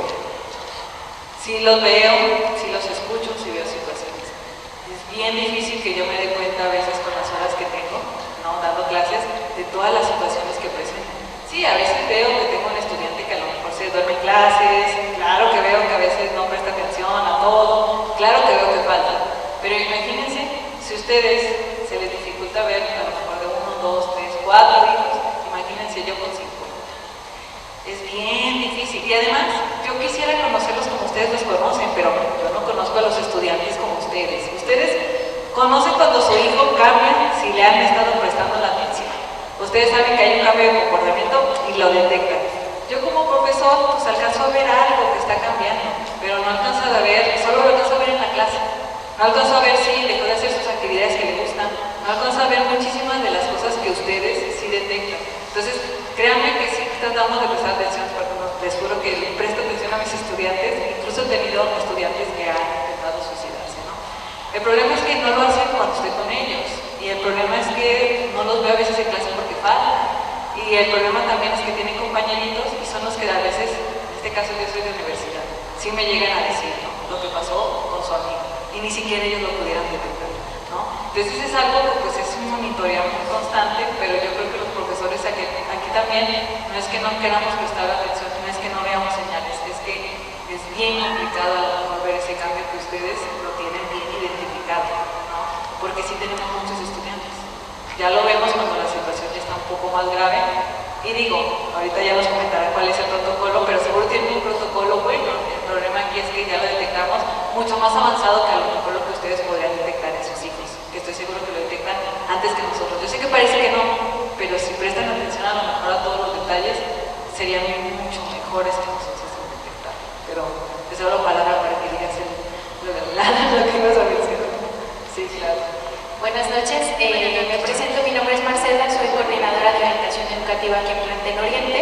Si los veo, si los escucho, si veo situaciones. Es bien difícil que yo me dé cuenta a veces con las horas que tengo, ¿no? Dando clases, de todas las situaciones que presentan. Sí, a veces veo que tengo un estudiante que a lo mejor se duerme en clases, claro que veo que a veces no presta atención a todo, claro que veo que falta, pero imagínense si a ustedes se les dificulta ver a lo mejor de 1, 2, 3, 4 hijos, imagínense yo con 5. Es bien difícil y además yo quisiera conocerlos como ustedes los conocen, pero yo no conozco a los estudiantes como ustedes. Ustedes conocen cuando su hijo cambia si le han estado prestando la atención. Ustedes saben que hay un cambio de comportamiento y lo detectan. Yo como profesor pues alcanzo a ver algo que está cambiando, pero no alcanzo a ver, solo lo alcanzo a ver en la clase. No alcanzo a ver si dejó de hacer sus actividades que le gustan, no alcanzo a ver muchísimas de las cosas que ustedes sí detectan. Entonces, créanme que sí tratamos de prestar atención, porque les juro que le presto atención a mis estudiantes, incluso he tenido estudiantes que han intentado suicidarse, ¿no? El problema es que no lo hacen cuando estoy con ellos. Y el problema es que no los veo a veces en clase porque faltan. Y el problema también es que tienen compañeritos y son los que a veces, en este caso yo soy de universidad, sí me llegan a decir, ¿no? Lo que pasó con su amigo. Y ni siquiera ellos lo pudieran detectar, ¿no? Entonces es algo que pues es un monitoreo muy constante, pero yo creo que los profesores aquí también, no es que no queramos prestar atención, no es que no veamos señales, es que es bien complicado a lo mejor ver ese cambio que ustedes lo tienen bien identificado, ¿no? Porque sí tenemos muchos estudiantes. Ya lo vemos cuando la situación ya está un poco más grave. Y digo, ahorita ya nos comentarán cuál es el protocolo, pero seguro tienen un protocolo bueno. El problema aquí es que ya lo detectamos mucho más avanzado que a lo mejor lo que ustedes podrían detectar en sus hijos, que estoy seguro que lo detectan antes que nosotros. Yo sé que parece que no, pero si prestan atención a lo mejor a todos los detalles, serían mucho mejores que nosotros en detectar. Pero les doy la palabra para que digas lo que ibas a mencionar. Sí, claro. Buenas noches, me presento, mi nombre es Marcela, soy coordinadora de orientación educativa aquí en Plantel Oriente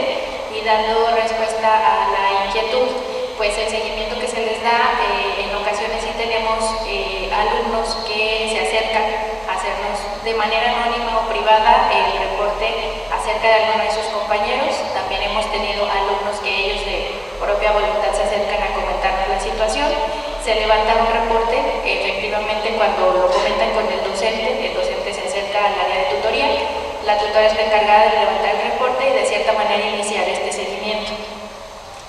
y dando respuesta a la inquietud, pues el seguimiento que se les da, en ocasiones sí tenemos alumnos que se acercan a hacernos de manera anónima o privada el reporte acerca de alguno de sus compañeros. También hemos tenido alumnos que ellos de propia voluntad se acercan a comentarnos la situación. Se levanta un reporte, efectivamente cuando lo comentan con el docente se acerca al área de tutoría, la tutora está encargada de levantar el reporte y de cierta manera iniciar este seguimiento.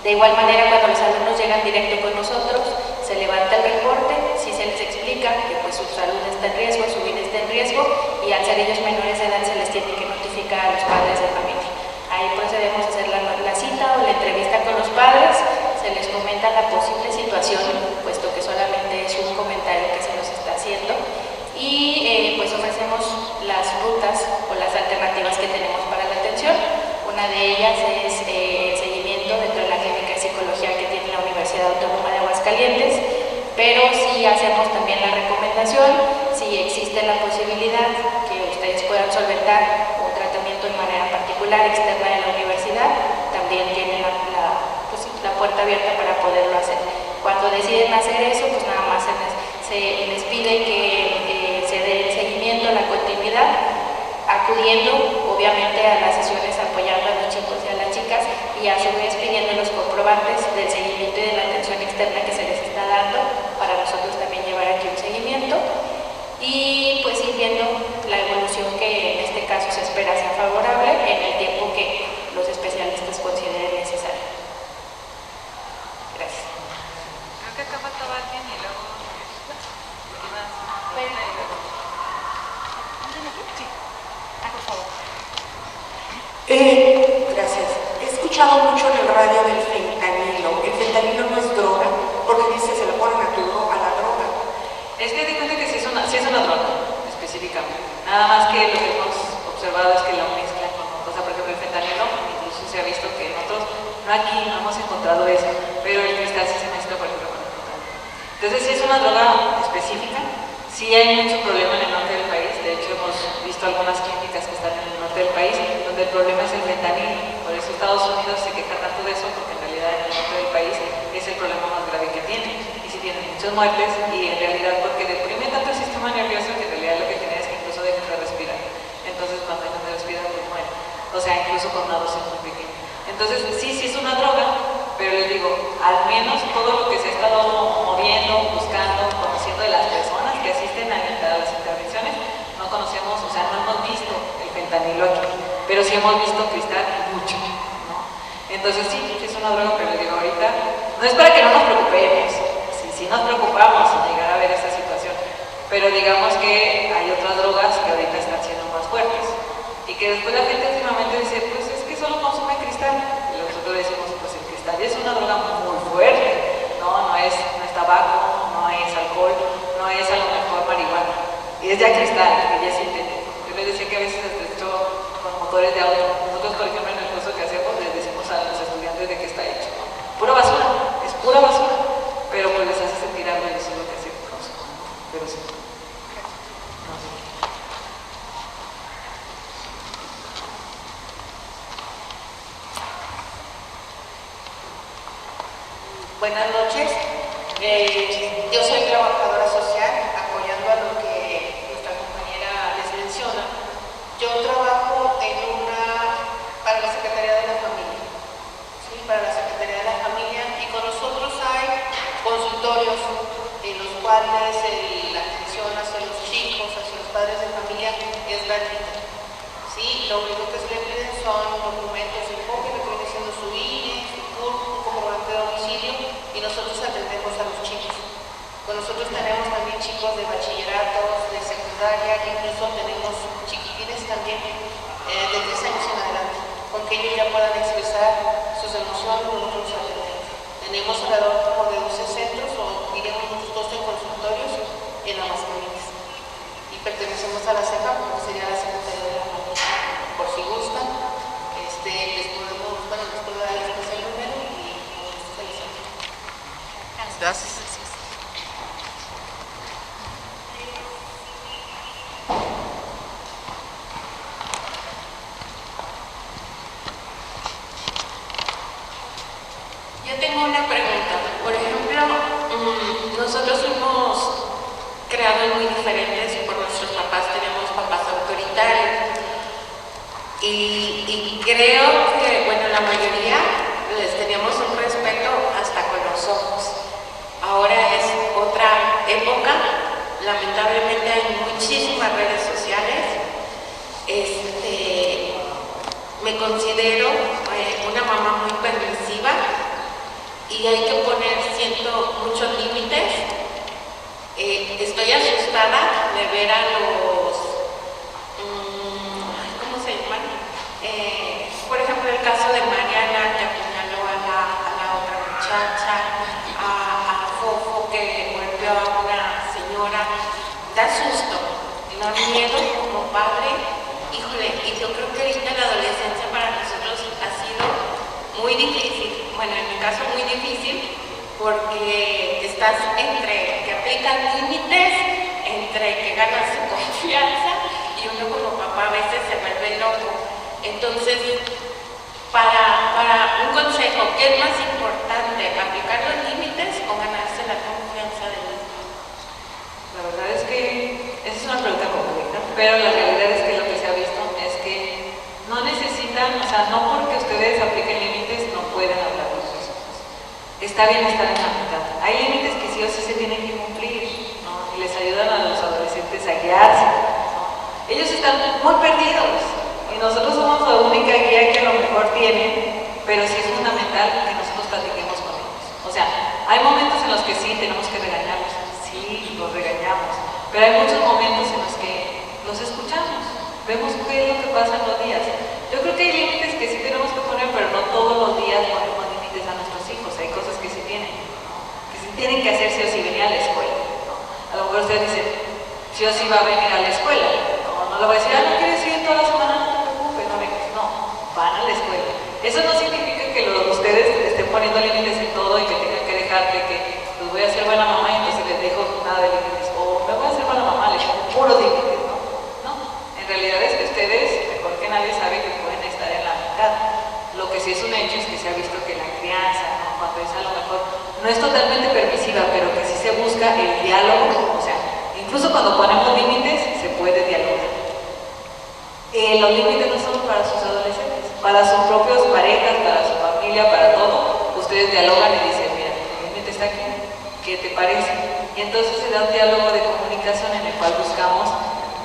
De igual manera, cuando los alumnos llegan directo con nosotros, se levanta el reporte, si se les explica que pues su salud está en riesgo, su vida está en riesgo y al ser ellos menores de edad se les tiene que notificar a los padres de familia. Ahí procedemos a hacer la cita o la entrevista con los padres, se les comenta la posible situación, puesto que solamente es un comentario que se nos está haciendo Aguascalientes, pero sí hacemos también la recomendación, si existe la posibilidad que ustedes puedan solventar un tratamiento de manera particular externa de la universidad, también tienen la puerta abierta para poderlo hacer. Cuando deciden hacer eso, pues nada más se les pide que se dé el seguimiento, la continuidad, acudiendo obviamente a las sesiones apoyando a los chicos y a las chicas y a su vez pidiendo los comprobantes del seguimiento y de la atención externa que se les está dando para nosotros también llevar aquí un seguimiento y pues ir viendo la evolución que en este caso se espera sea favorable en el tiempo que los especialistas consideren necesario. Gracias. Creo que acá faltaba alguien y luego... Gracias. He escuchado mucho en el radio del fentanilo. El fentanilo no es droga, porque dice se lo ponen a la droga. Es que di cuenta que sí es una droga, específicamente. Nada más que lo que hemos observado es que la mezclan con, o sea, por ejemplo, el fentanilo, incluso se ha visto que nosotros, no aquí, no hemos encontrado eso, pero el cristal sí se mezcla, por ejemplo, con el fentanilo. Entonces sí es una droga específica, sí hay mucho problema en el norte del país, de hecho hemos visto algunas clínicas que están en el norte del país, donde el problema es el fentanilo, por eso Estados Unidos se queja tanto de eso, porque en realidad en el norte del país es el problema más grave que tiene, y sí tienen muchas muertes, y en realidad porque deprime tanto el sistema nervioso que en realidad lo que genera es que incluso dejan de respirar, entonces cuando dejan de respirar pues mueren, o sea, incluso con una dosis muy pequeña. Entonces sí es una droga, pero les digo, al menos todo lo que se ha estado moviendo, buscando, conociendo de las personas que asisten a las intervenciones, no conocemos, o sea, no hemos visto el fentanilo aquí, pero sí hemos visto cristal mucho, ¿no? Entonces sí es una droga, pero les digo, ahorita, no es para que no nos preocupemos, sí nos preocupamos en llegar a ver esa situación, pero digamos que hay otras drogas que ahorita están siendo más fuertes, y que después la gente últimamente dice, pues es que solo consume cristal, y nosotros decimos, pues el cristal es una droga muy fuerte, no es tabaco, no es alcohol, no es a lo mejor marihuana, y es ya cristal, que ya es sintético. Yo les decía que a veces hasta hecho con motores de auto, nosotros por ejemplo en el curso que hacemos les decimos a los estudiantes de qué está hecho, ¿no? Pura basura, es pura basura, pero pues les hace sentir algo y eso es lo que hacemos, ¿no? Pero sí. Buenas noches. Yo soy trabajadora social, apoyando a lo que nuestra compañera les menciona. Yo trabajo para la Secretaría de la Familia, ¿sí? Para la Secretaría de la Familia, y con nosotros hay consultorios en los cuales la atención hacia los chicos, hacia los padres de familia es gratuita. ¿Sí? Lo único que se le piden son documentos de copia, lo que viene siendo su INE, su CURP, un comprobante de domicilio, y nosotros atendemos a los chicos. Con nosotros tenemos también chicos de bachillerato, de secundaria, incluso tenemos chiquitines también de 10 años en adelante, con que ellos ya puedan expresar sus emociones, nosotros los atendemos. Tenemos alrededor como de 12 centros, o diríamos unos 12 consultorios en Aguascalientes. Y pertenecemos a la CEFA, que sería la Secretaría de la Familia. Por si gustan, les puedo dar el número y se les envía. Gracias. Yo tengo una pregunta. Por ejemplo, nosotros fuimos creados muy diferentes por nuestros papás, tenemos papás autoritarios. Y creo que, bueno, la mayoría les teníamos un respeto hasta con los ojos. Ahora es otra época, lamentablemente hay muchísimas redes sociales. Me considero una mamá muy permisiva y hay que poner, siento, muchos límites. Estoy asustada de ver a los, ¿cómo se llaman? Por ejemplo, el caso de Mariana, que apuñaló a la otra muchacha, a Fofo, que golpeó a una señora. Da susto, da miedo como padre. Híjole, y yo creo que ahorita la adolescencia para nosotros ha sido muy difícil. Bueno, en mi caso muy difícil, porque estás entre que aplican límites, entre que ganas su confianza y uno como papá a veces se vuelve loco. Entonces, para un consejo, ¿qué es más importante? ¿Aplicar los límites o ganarse la confianza del niño? La verdad es que esa es una pregunta compleja, pero la realidad es que lo que se ha visto es que no necesitan, o sea, no porque ustedes apliquen límites no pueden hablar con sus hijos. Está bien estar en la mitad. Hay límites que sí o sí se tienen que cumplir, ¿no? Y les ayudan a los adolescentes a guiarse, ¿no? Ellos están muy perdidos. Y nosotros somos la única guía que a lo mejor tienen, pero sí es fundamental que nosotros platiquemos con ellos. O sea, hay momentos en los que sí tenemos que regañarlos, sí, los regañamos, pero hay muchos momentos en los que los escuchamos, vemos qué es lo que pasa en los días. Yo creo que hay límites que sí tenemos que poner, pero no todos los días ponemos límites a nuestros hijos. Hay cosas que sí tienen, ¿no? Que sí tienen que hacer sí o sí, venir a la escuela, ¿no? A lo mejor ustedes dicen, sí o sí va a venir a la escuela, no le voy a decir, no quieres ir toda la semana, van a la escuela. Eso no significa que ustedes estén poniendo límites en todo y que tengan que dejar de que pues voy a ser buena mamá y entonces les dejo nada de límites, o me voy a hacer buena mamá, les dejo puros límites, ¿no? No, en realidad es que ustedes, mejor que nadie, sabe que pueden estar en la mitad. Lo que sí es un hecho es que se ha visto que la crianza, ¿no? Cuando es a lo mejor, no es totalmente permisiva, pero que sí se busca el diálogo, o sea, incluso cuando ponemos límites, se puede dialogar. Los límites no son para sus adolescentes, para sus propias parejas, para su familia, para todo. Ustedes dialogan y dicen, mira, el límite está aquí, ¿qué te parece? Y entonces se da un diálogo de comunicación en el cual buscamos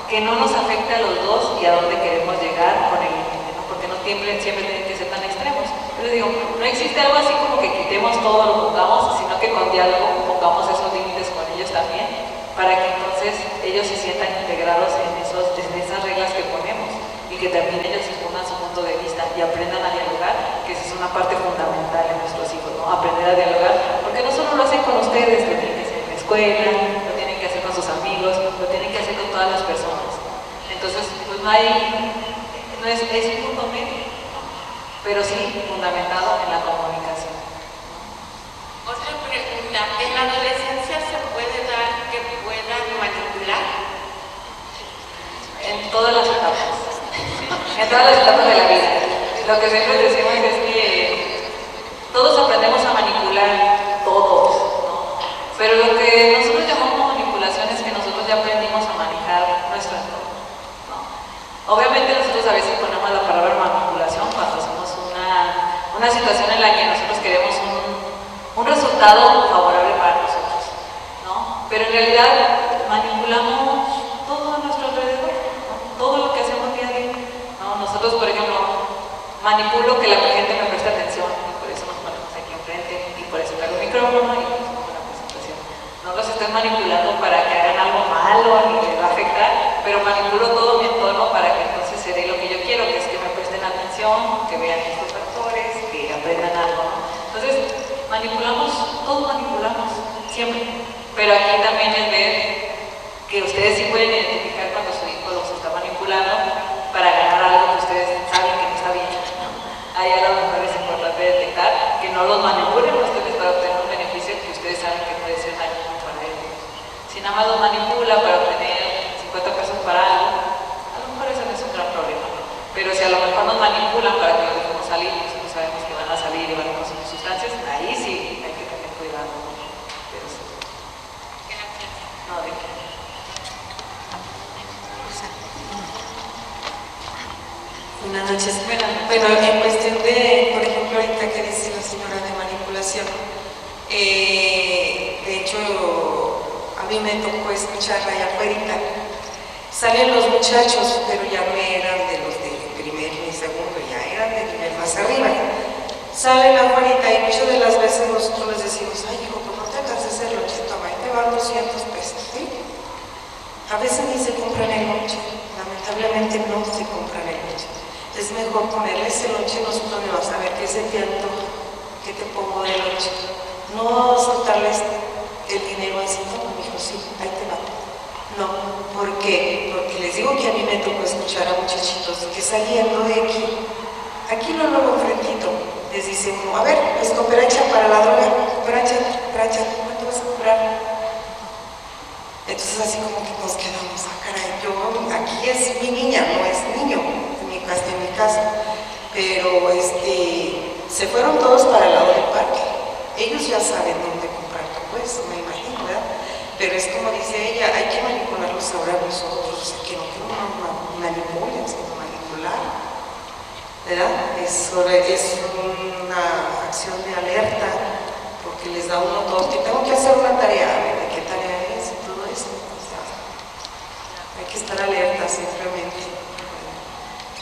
que no nos afecte a los dos y a dónde queremos llegar con el límite, ¿no? Porque no siempre tienen que ser tan extremos. Pero digo, no existe algo así como que quitemos todo, lo pongamos, sino que con diálogo pongamos esos límites con ellos también, para que entonces ellos se sientan integrados en esas reglas que ponemos y que también ellos expongan su punto de vista y aprendan a dialogar, que esa es una parte fundamental en nuestros hijos, ¿no? Aprender a dialogar, porque no solo lo hacen con ustedes, lo tienen que hacer en la escuela, lo tienen que hacer con sus amigos, lo tienen que hacer con todas las personas. Entonces, pues no es un punto medio, ¿no? Pero sí fundamentado en la comunicación. Otra pregunta, ¿en la adolescencia se puede dar que puedan manipular? En todas las etapas. En todas las etapas de la vida. Lo que siempre decimos es que todos aprendemos a manipular, todos, ¿no? Pero lo que nosotros llamamos manipulación es que nosotros ya aprendimos a manejar nuestro entorno, ¿no? Obviamente nosotros a veces ponemos la palabra manipulación cuando hacemos una situación en la que nosotros queremos un resultado favorable para nosotros, ¿no? Pero en realidad manipulamos todo a nuestro alrededor, ¿no? Todo lo que hacemos día a día, ¿no? Nosotros, por ejemplo, manipulo que la gente me preste atención y por eso nos ponemos aquí enfrente y por eso traigo el micrófono y por eso hago la presentación. No los estoy manipulando para que hagan algo malo ni les va a afectar, pero manipulo todo mi entorno para que entonces se dé lo que yo quiero, que es que me presten atención, que vean estos factores, que aprendan algo, ¿no? Entonces, manipulamos, todos manipulamos, siempre. Pero aquí también es ver que ustedes sí pueden identificar cuando su hijo los está manipulando para ganar algo que ustedes saben que no está bien, ¿no? Ahí a lo mejor es importante detectar que no los manipulen ustedes para obtener un beneficio que ustedes saben que puede ser dañino para ellos. Si nada más los manipula para obtener 50 pesos para algo, a lo mejor eso no es un gran problema, ¿no? Pero si a lo mejor nos manipulan para que los dejemos salir, nosotros sabemos que van a salir y van a consumir sustancias, ahí sí hay que tener cuidado, ¿no? Pero sí. Gracias. No, de qué. Buenas noches. Bueno, en cuestión de, por ejemplo, ahorita que dice la señora de manipulación, de hecho, a mí me tocó escuchar allá afuera. Salen los muchachos, pero ya no eran de los de primer ni segundo, ya eran de nivel más arriba. Salen afuera y muchas de las veces nosotros les decimos, ay hijo, pues no te hagas de ese lonche, toma, ahí te van 200 pesos, ¿sí? A veces ni se compran el lonche, lamentablemente no se compran el lonche. Es mejor ponerle ese lonche, nosotros le vas a ver qué se te antoja, qué te pongo de lonche. No soltarles el dinero así, no, mi hijo, sí, ahí te va. No, ¿por qué? Porque les digo que a mí me tocó escuchar a muchachitos que saliendo de aquí luego enfrentito, les dice uno, a ver, pues cooperacha para la droga, cooperacha. dónde comprar tu puesto, me imagino, ¿verdad? Pero es como dice ella, hay que manipularlos ahora nosotros, o sea, que no manipulen, sino manipular, ¿verdad? Es una acción de alerta, porque les da uno todo, que tengo que hacer una tarea, ¿de qué tarea es? Y todo eso, o sea, hay que estar alerta simplemente.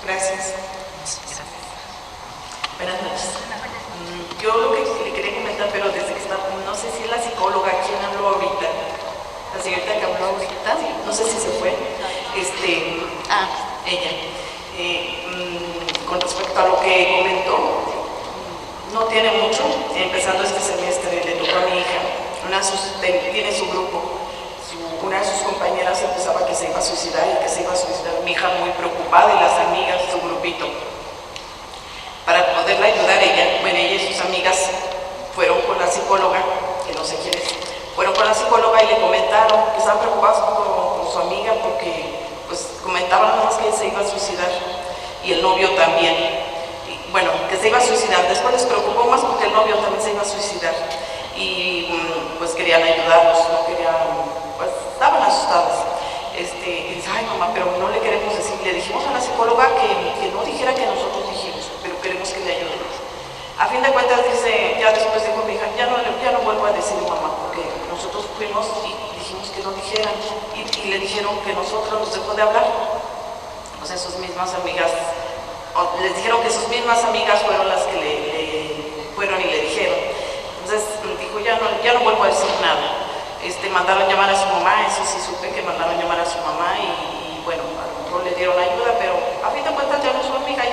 Gracias. Buenas noches. Yo lo que le quería comentar, pero desde que está, no sé si es la psicóloga quien habló ahorita, la señorita que habló ahorita, no sé si se fue, ella, con respecto a lo que comentó, no tiene mucho, empezando este semestre, le tocó a mi hija, tiene su grupo, una de sus compañeras empezaba que se iba a suicidar y que se iba a suicidar, mi hija muy preocupada y las amigas, su grupito. Para poderla ayudar ella y sus amigas fueron con la psicóloga, que no sé quién es, fueron con la psicóloga y le comentaron que estaban preocupados por su amiga porque pues comentaban nada más que se iba a suicidar y el novio también, que se iba a suicidar, después les preocupó más porque el novio también se iba a suicidar y pues querían ayudarlos, no querían, pues estaban asustadas. Y dice, ay mamá, pero no le queremos decir, le dijimos a la psicóloga que no dijera que nosotros dijimos, pero queremos que le ayudemos. A fin de cuentas dice, ya después dijo mi hija, ya no vuelvo a decir mamá, porque nosotros fuimos y dijimos que no dijeran, y le dijeron que nosotros nos dejó de hablar. O sea, sus mismas amigas, les dijeron que sus mismas amigas fueron las que le fueron y le dijeron. Entonces dijo, ya no vuelvo a decir nada. Mandaron llamar a su mamá, eso sí supe que mandaron llamar a su mamá y bueno, a lo mejor le dieron ayuda, pero a fin de cuentas ya no es su amiga,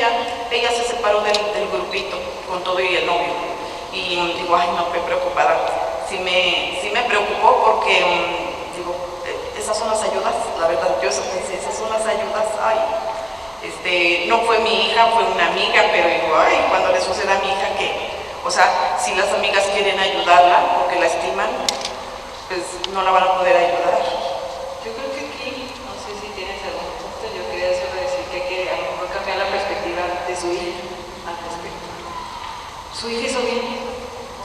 ella se separó del grupito con todo y el novio. Y digo, ay no, qué preocupada. Sí me preocupó porque, esas son las ayudas, la verdad, yo eso pensé, esas son las ayudas, no fue mi hija, fue una amiga, pero digo, ay, cuando le suceda a mi hija que, o sea, si las amigas quieren ayudarla porque la estiman, pues no la van a poder ayudar. Yo creo que aquí, no sé si tienes algún punto, yo quería solo decir que hay que a lo mejor cambiar la perspectiva de su hija al respecto. Su hija hizo bien,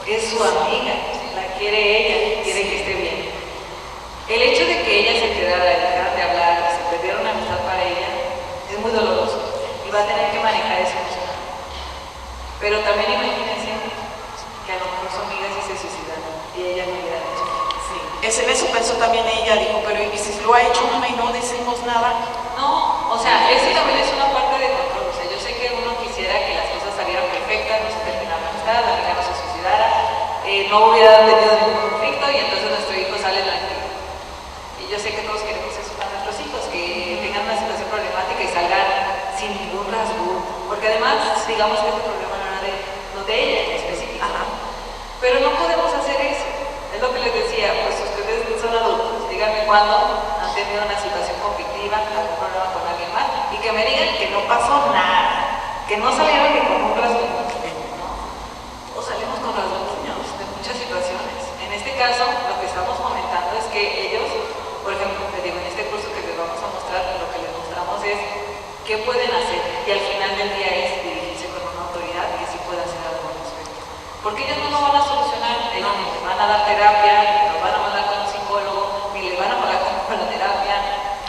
es su amiga, la quiere ella, quiere que esté bien. El hecho de que ella se quedara y dejara de hablar, que se perdiera una amistad para ella, es muy doloroso y va a tener que manejar eso emocional. Pero también imagínense que a lo mejor su amiga sí se suicidaron y ella no hubiera hecho. En eso pensó también ella, dijo, pero ¿y si lo ha hecho mamá y no decimos nada? No, o sea, eso también es una parte de control. O sea, yo sé que uno quisiera que las cosas salieran perfectas, no se terminara la amistad, la amiga no se suicidara, no hubiera tenido ningún conflicto y entonces nuestro hijo sale tranquilo. Y yo sé que todos queremos eso para nuestros hijos, que tengan una situación problemática y salgan sin ningún rasgo. Porque además, digamos que este problema no era no de ella en específico. Pero no podemos hacer eso. Es lo que les decía, pues ustedes son adultos, díganme cuándo han tenido una situación conflictiva, algún problema con alguien más, y que me digan que no pasó nada, que no salieron ni con un rasguño, ¿no? O salimos con rasguños de muchas situaciones. En este caso, lo que estamos comentando es que ellos, por ejemplo, les digo, en este curso que les vamos a mostrar, lo que les mostramos es qué pueden hacer, y al final del día es dirigirse con una autoridad que sí pueda hacer algo al respecto. Porque ellos no lo van a solucionar, ellos ni les van a dar terapia, ni los van a mandar con un psicólogo, ni les van a pagar con la terapia,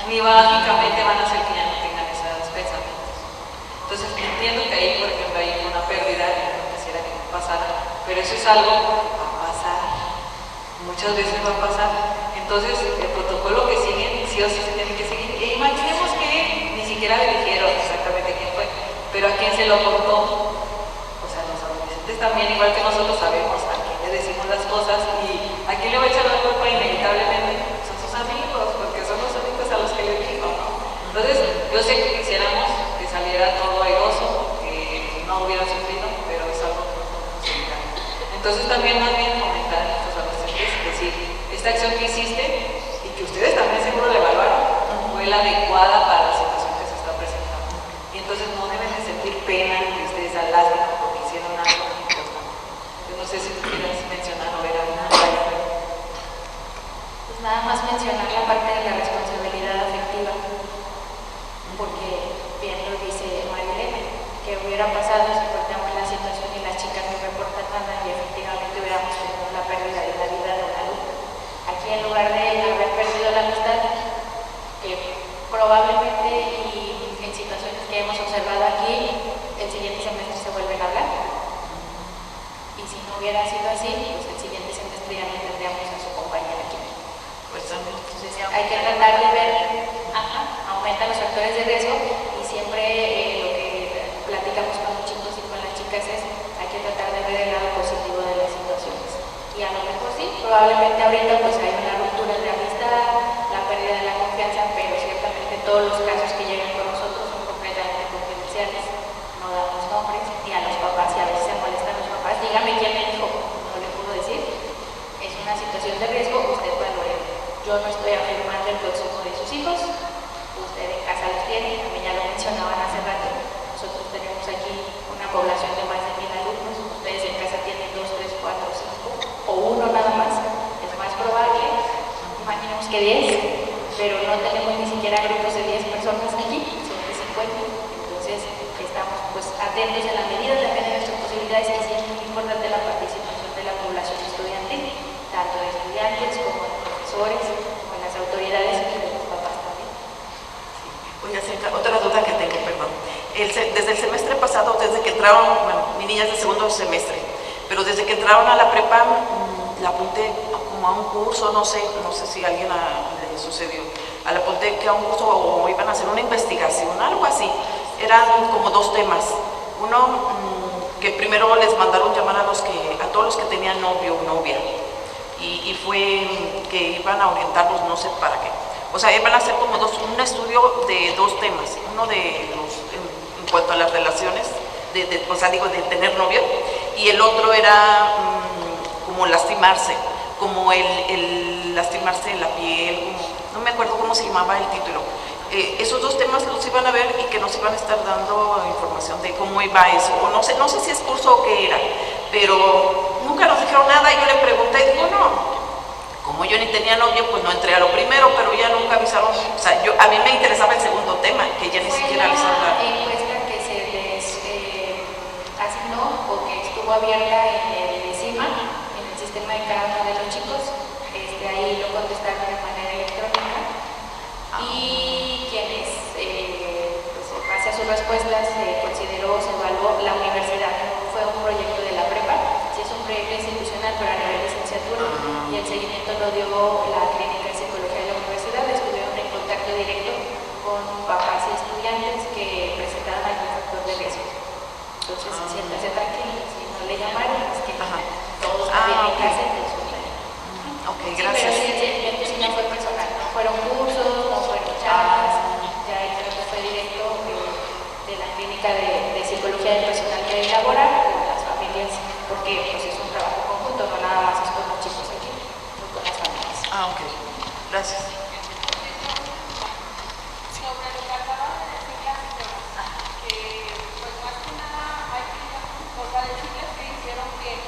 ni mágicamente van a hacer que ya no tengan esos pensamientos. Entonces entiendo que ahí, por ejemplo, hay una pérdida y no quisiera que no pasara, pero eso es algo que va a pasar, muchas veces va a pasar. Entonces el protocolo que siguen, sí o sí se tiene que seguir. E imaginemos que ni siquiera le dijeron exactamente quién fue, pero a quién se lo contó. También, igual que nosotros sabemos a quién le decimos las cosas y a quién le va a echar la culpa inevitablemente, son sus amigos, porque son los únicos a los que le dijo, ¿no? Entonces, yo sé que quisiéramos que saliera todo airoso, que no hubiera sufrido, pero es algo que no podemos evitar. Entonces, también más bien comentar a nuestros adolescentes, decir, esta acción que hiciste y que ustedes también seguro la evaluaron, fue la adecuada para la situación que se está presentando. Y entonces no deben de sentir pena, ni tristeza, lástima, porque hicieron algo. No sé si tú quieres mencionar o ver alguna. Pues nada más mencionar la parte de la responsabilidad afectiva, porque bien lo dice Marilena, que hubiera pasado si cortamos la situación y las chicas no reportan nada y efectivamente hubiéramos tenido la pérdida de en lugar de haber perdido la amistad, que probablemente y en situaciones que hemos observado aquí, el siguiente semestre se vuelven a hablar. Y si no hubiera sido así, pues el siguiente semestre ya no tendríamos a su compañera aquí. Pues también. Entonces hay que tratar de ver, aumentan los factores de riesgo y siempre lo que platicamos con los chicos y con las chicas es hay que tratar de ver el lado positivo de las situaciones. Y a lo mejor sí, probablemente ahorita pues hay una ruptura de amistad, la pérdida de la confianza, pero ciertamente todos los casos que llegan con nosotros son completamente confidenciales, no damos nombres ni a los papás y a veces se molestan los papás, dígame quién me dijo, no le puedo decir, es una situación de riesgo, usted valore. Yo no estoy afirmando el consumo de sus hijos, usted en casa los tiene, a mí ya lo mencionaban hace rato, nosotros tenemos aquí una población de más de 1000 alumnos, ustedes en casa tienen 2, 3, 4, 5 o uno nada más, es más probable, imaginemos que 10, pero no tenemos ni siquiera grupos de 10 personas aquí, son de 50, entonces estamos pues atentos en la medida también de nuestras posibilidades y sí es muy importante la participación de la población estudiantil, tanto de estudiantes como de profesores, como las autoridades y de los papás también. Oiga, otra duda que tengo, perdón. Desde el semestre pasado, desde que entraron, bueno, mi niña es de segundo semestre, pero desde que entraron a la prepa, la apunté como a un curso, no sé si a alguien le sucedió, la apunté que a un curso o iban a hacer una investigación, algo así. Eran como 2 temas. Uno, que primero les mandaron llamar a todos los que tenían novio o novia. Y fue que iban a orientarlos, no sé para qué. O sea, iban a hacer como un estudio de 2 temas. Uno de en cuanto a las relaciones, o sea, digo, de tener novio. Y el otro era como lastimarse, como el lastimarse en la piel, no me acuerdo cómo se llamaba el título. Esos 2 temas los iban a ver y que nos iban a estar dando información de cómo iba eso. O no sé si es curso o qué era, pero nunca nos dijeron nada y yo le pregunté y digo, no, como yo ni tenía novio, pues no entré a lo primero, pero ya nunca avisaron. O sea, a mí me interesaba el segundo tema, que ya ni siquiera les hablaron. Fue la encuesta que se les asignó o que estuvo abierta en el CIMA, en el sistema de cada uno de los chicos. Ahí lo contestaron de manera electrónica y quienes, pues en base a sus respuestas, se consideró, se evaluó la universidad. No fue un proyecto de la prepa, sí es un proyecto institucional, pero a nivel licenciatura, y el seguimiento lo dio la clínica de psicología de la universidad. Estuvieron en contacto directo con papás y estudiantes que presentaban algún factor de riesgo. Entonces, siéntase tranquilo, si no le llamaron, es que todos también en casa y en su vida. Ok, Sí, gracias. pero sí, el seguimiento sí no fue personal, no fueron cursos, no fueron charlas, ya el trato fue directo de la clínica de psicología del personal que elabora con las familias, porque pues, es un trabajo conjunto, no nada más es con los chicos aquí, no con las familias. Ok, gracias. Sobre lo que acaba de decir la señora, que pues más que nada hay que decirles que hicieron bien,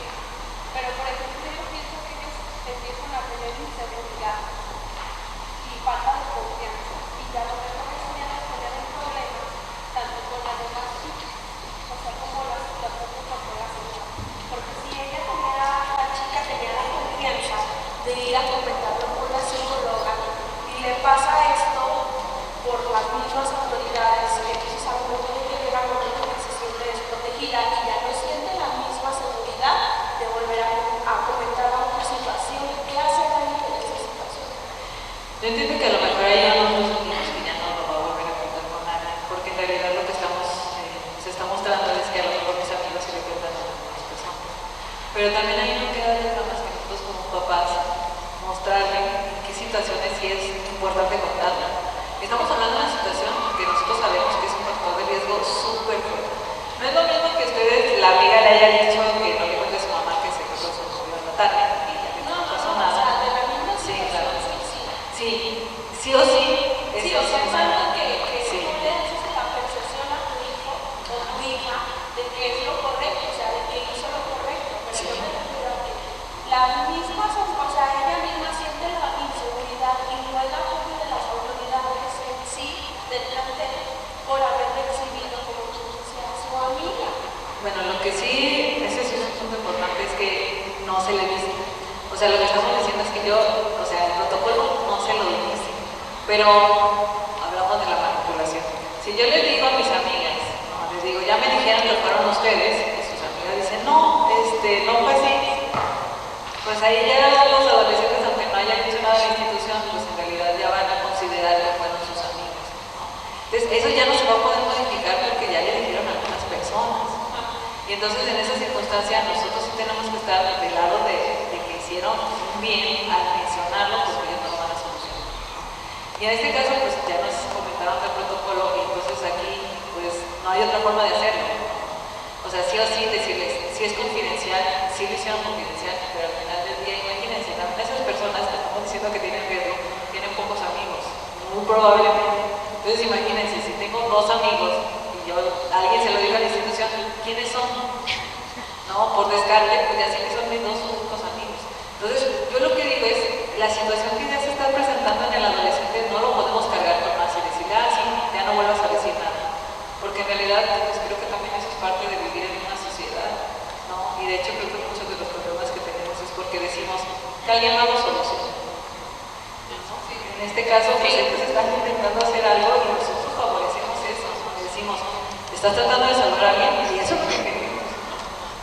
pero por ejemplo yo pienso que ellos empiezan a tener inseguridad y falta de confianza y ya lo mejor eso ya no tener un problema tanto con las demás chicas, o sea como la situación que pasó la señora, porque si ella tuviera, la chica tenía la confianza de ir a comentarlo con la psicóloga y le pasa esto por las mismas autoridades, que entonces a lo mejor ella llega a un momento que se siente desprotegida y ya no siente la misma seguridad de volver a comentar a otra situación. ¿Qué hacer ahí en esa situación? Yo entiendo que a lo mejor ahí ya nosotros sentimos que ya no lo va a volver a contar con nadie, porque en realidad lo que se está mostrando es que a lo mejor mis amigos se le cuentan a otras personas. Pero también ahí no queda de otra más que nosotros como papás mostrarle en qué situaciones sí es importante contarla. Estamos hablando de una situación que nosotros sabemos que es un factor de riesgo súper fuerte. No es lo mismo que ustedes, la amiga le haya dicho que no le cuente a su mamá que se fue con su novio en la tarde y ya no pasó nada. O sea, de la misma Sí, situación, claro. sí. Sí o sí. Sí, o sea, es algo que tú le haces la percepción a tu hijo o tu hija de que es lo correcto, o sea, de que hizo lo correcto, pero yo me refiero a que la misma, o sea, ella misma siente la inseguridad y no el apoyo de las autoridades en sí del plantel por haber recibido, como tú decías, a su amiga. Bueno, lo que sí, ese sí es un punto importante, es que no se le dice. O sea, lo que estamos diciendo es que yo, o sea, no es el inicio. Pero hablamos de la manipulación. Si yo les digo a mis amigas, ¿no? Les digo, ya me dijeron que fueron ustedes, y sus amigas dicen, no, no fue así, pues ahí ya los adolescentes, aunque no hayan hecho nada de la institución, pues en realidad ya van a considerar que fueron sus amigos, ¿no? Entonces eso ya no se va a poder modificar porque ya le dijeron a algunas personas. Y entonces en esa circunstancia nosotros sí tenemos que estar del lado de que hicieron un bien al mencionarlo, porque ellos no lo van a solucionar. Y en este caso pues ya nos comentaron del protocolo y entonces aquí pues no hay otra forma de hacerlo. O sea, sí o sí decirles, si es confidencial, sí lo hicieron confidencial, pero al final del día imagínense, esas personas que estamos diciendo que tienen riesgo, tienen pocos amigos, muy probablemente. Entonces imagínense, si tengo 2 amigos, alguien se lo dijo a la institución, ¿quiénes son? No, por descarte, pues ya sé que son mis 2 únicos amigos. Entonces, yo lo que digo es, la situación que ya se está presentando en el adolescente no lo podemos cargar con más y decirle, sí, ya no vuelvas a decir nada. Porque en realidad, pues creo que también eso es parte de vivir en una sociedad, ¿no? Y de hecho, creo que muchos de los problemas que tenemos es porque decimos que alguien no lo soluciona. En este caso, pues ellos están intentando hacer algo y nosotros favorecemos eso, ¿no? Decimos, estás tratando de salvar a alguien y eso es lo que queremos.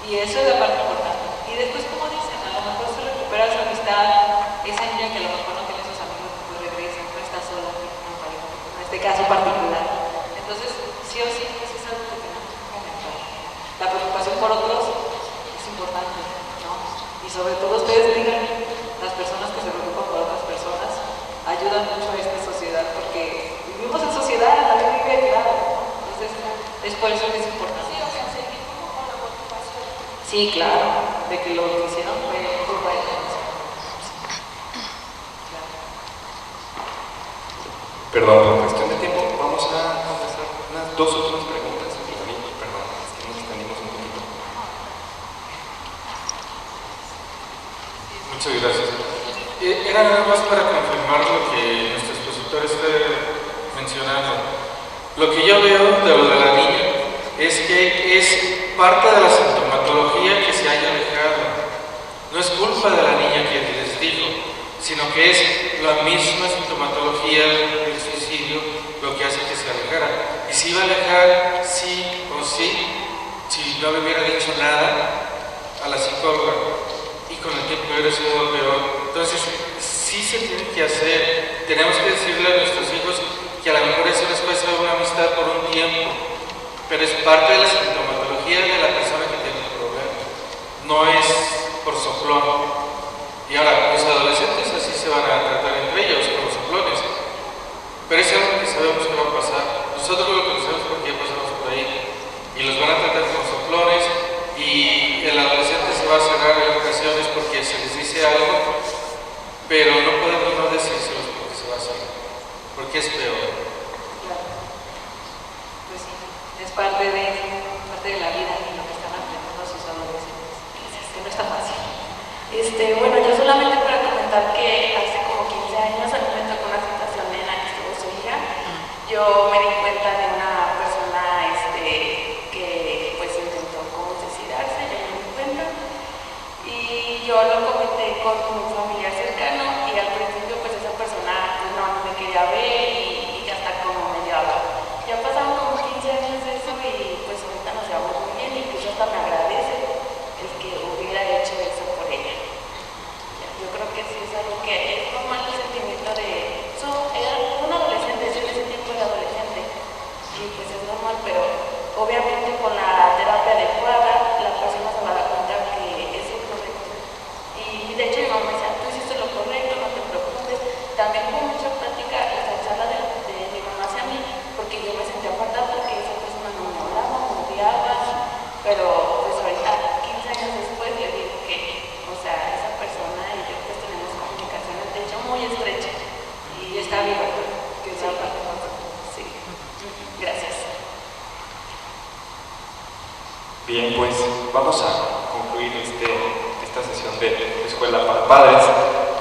Y eso es la parte importante. Y después, como dicen, a lo mejor se recupera su amistad, esa niña que a lo mejor no tiene sus amigos, pues regresa, no está sola, en este caso particular. Entonces, sí o sí, eso es algo que tenemos que comentar. La preocupación por otros es importante, ¿no? Y sobre todo ustedes digan, las personas que se preocupan por otras personas ayudan mucho a esta sociedad, porque vivimos en sociedad, nadie vive aislado, ¿no? Entonces, es por eso que es importante. Sí, o sea, seguir como con la motivación. Sí, claro, de que lo que hicieron fue culpa de ellos. Claro. Perdón, por cuestión de tiempo, vamos a contestar unas 2 últimas preguntas. Perdón, es que nos extendimos un poquito. Muchas gracias. Era nada más para confirmar lo que nuestro expositor está mencionando. Lo que yo veo de lo de la niña es que es parte de la sintomatología que se haya alejado. No es culpa de la niña que les dijo, sino que es la misma sintomatología del suicidio lo que hace que se alejara. Y si iba a alejar, sí o sí, si no le hubiera dicho nada a la psicóloga, y con el tiempo hubiera sido peor. Entonces, sí se tiene que hacer, tenemos que decirle a nuestros hijos que a lo mejor eso les puede ser una amistad por un tiempo, pero es parte de la sintomatología de la persona que tiene el problema, no es por soplón. Y ahora, los adolescentes así se van a tratar entre ellos, con los soplones, pero es algo que sabemos que va a pasar. Nosotros lo conocemos porque ya pasamos por ahí, y los van a tratar con soplones, y el adolescente se va a cerrar en ocasiones porque se les dice algo, pero no podemos no decírselos porque se va a cerrar, porque es peor. Claro. Pues sí, es parte de la vida y lo que están aprendiendo sus adolescentes, que no está fácil. Bueno, yo solamente para comentar que hace como 15 años a mí me tocó una situación en la que estuvo su hija. Yo me di cuenta de una persona que pues intentó como suicidarse, yo me di cuenta. Y yo lo comenté con un familiar cercano y al principio pues esa persona pues, no me quería ver y hasta como me llevaba. Ya pasaron como 15 años de eso y pues ahorita nos llevamos muy bien, incluso hasta me agradece el que hubiera hecho eso por ella. Yo creo que sí es algo que es normal el sentimiento de... Era un adolescente, yo en ese tiempo era adolescente y pues es normal, pero obviamente con la terapia adecuada la persona se va a dar cuenta que es lo correcto. Y de hecho mi mamá me decía, tú hiciste lo correcto, no te preocupes. También hubo mucha práctica, esa charla de mi mamá hacia mí, porque yo me sentía apartada porque esa persona no me hablaba, me odiaba, pero pues ahorita, 15 años después, le digo que, o sea, esa persona y yo pues tenemos comunicación, de hecho, muy estrecha. Y está viva, que es la parte más. Sí. Gracias. Bien, pues vamos a concluir esta sesión de Escuela para Padres.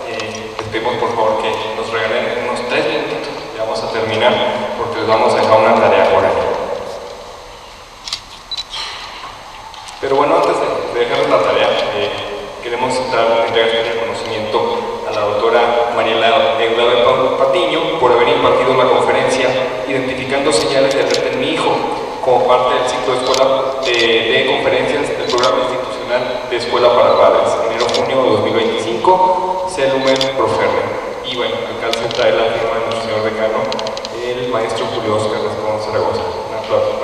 Les pedimos por favor que nos regalen unos 3 minutos y vamos a terminar porque les vamos a dejar una tarea por ahí. Pero bueno, antes de dejarles la tarea, queremos entregar el reconocimiento a la doctora Mariela Euglavia como parte del ciclo de conferencias del programa institucional de Escuela para Padres, enero-junio de 2025, Celumen Proferre. Y bueno, acá se trae la firma de nuestro señor decano, el maestro Julio Oscar Rascón Zaragoza. Un aplauso.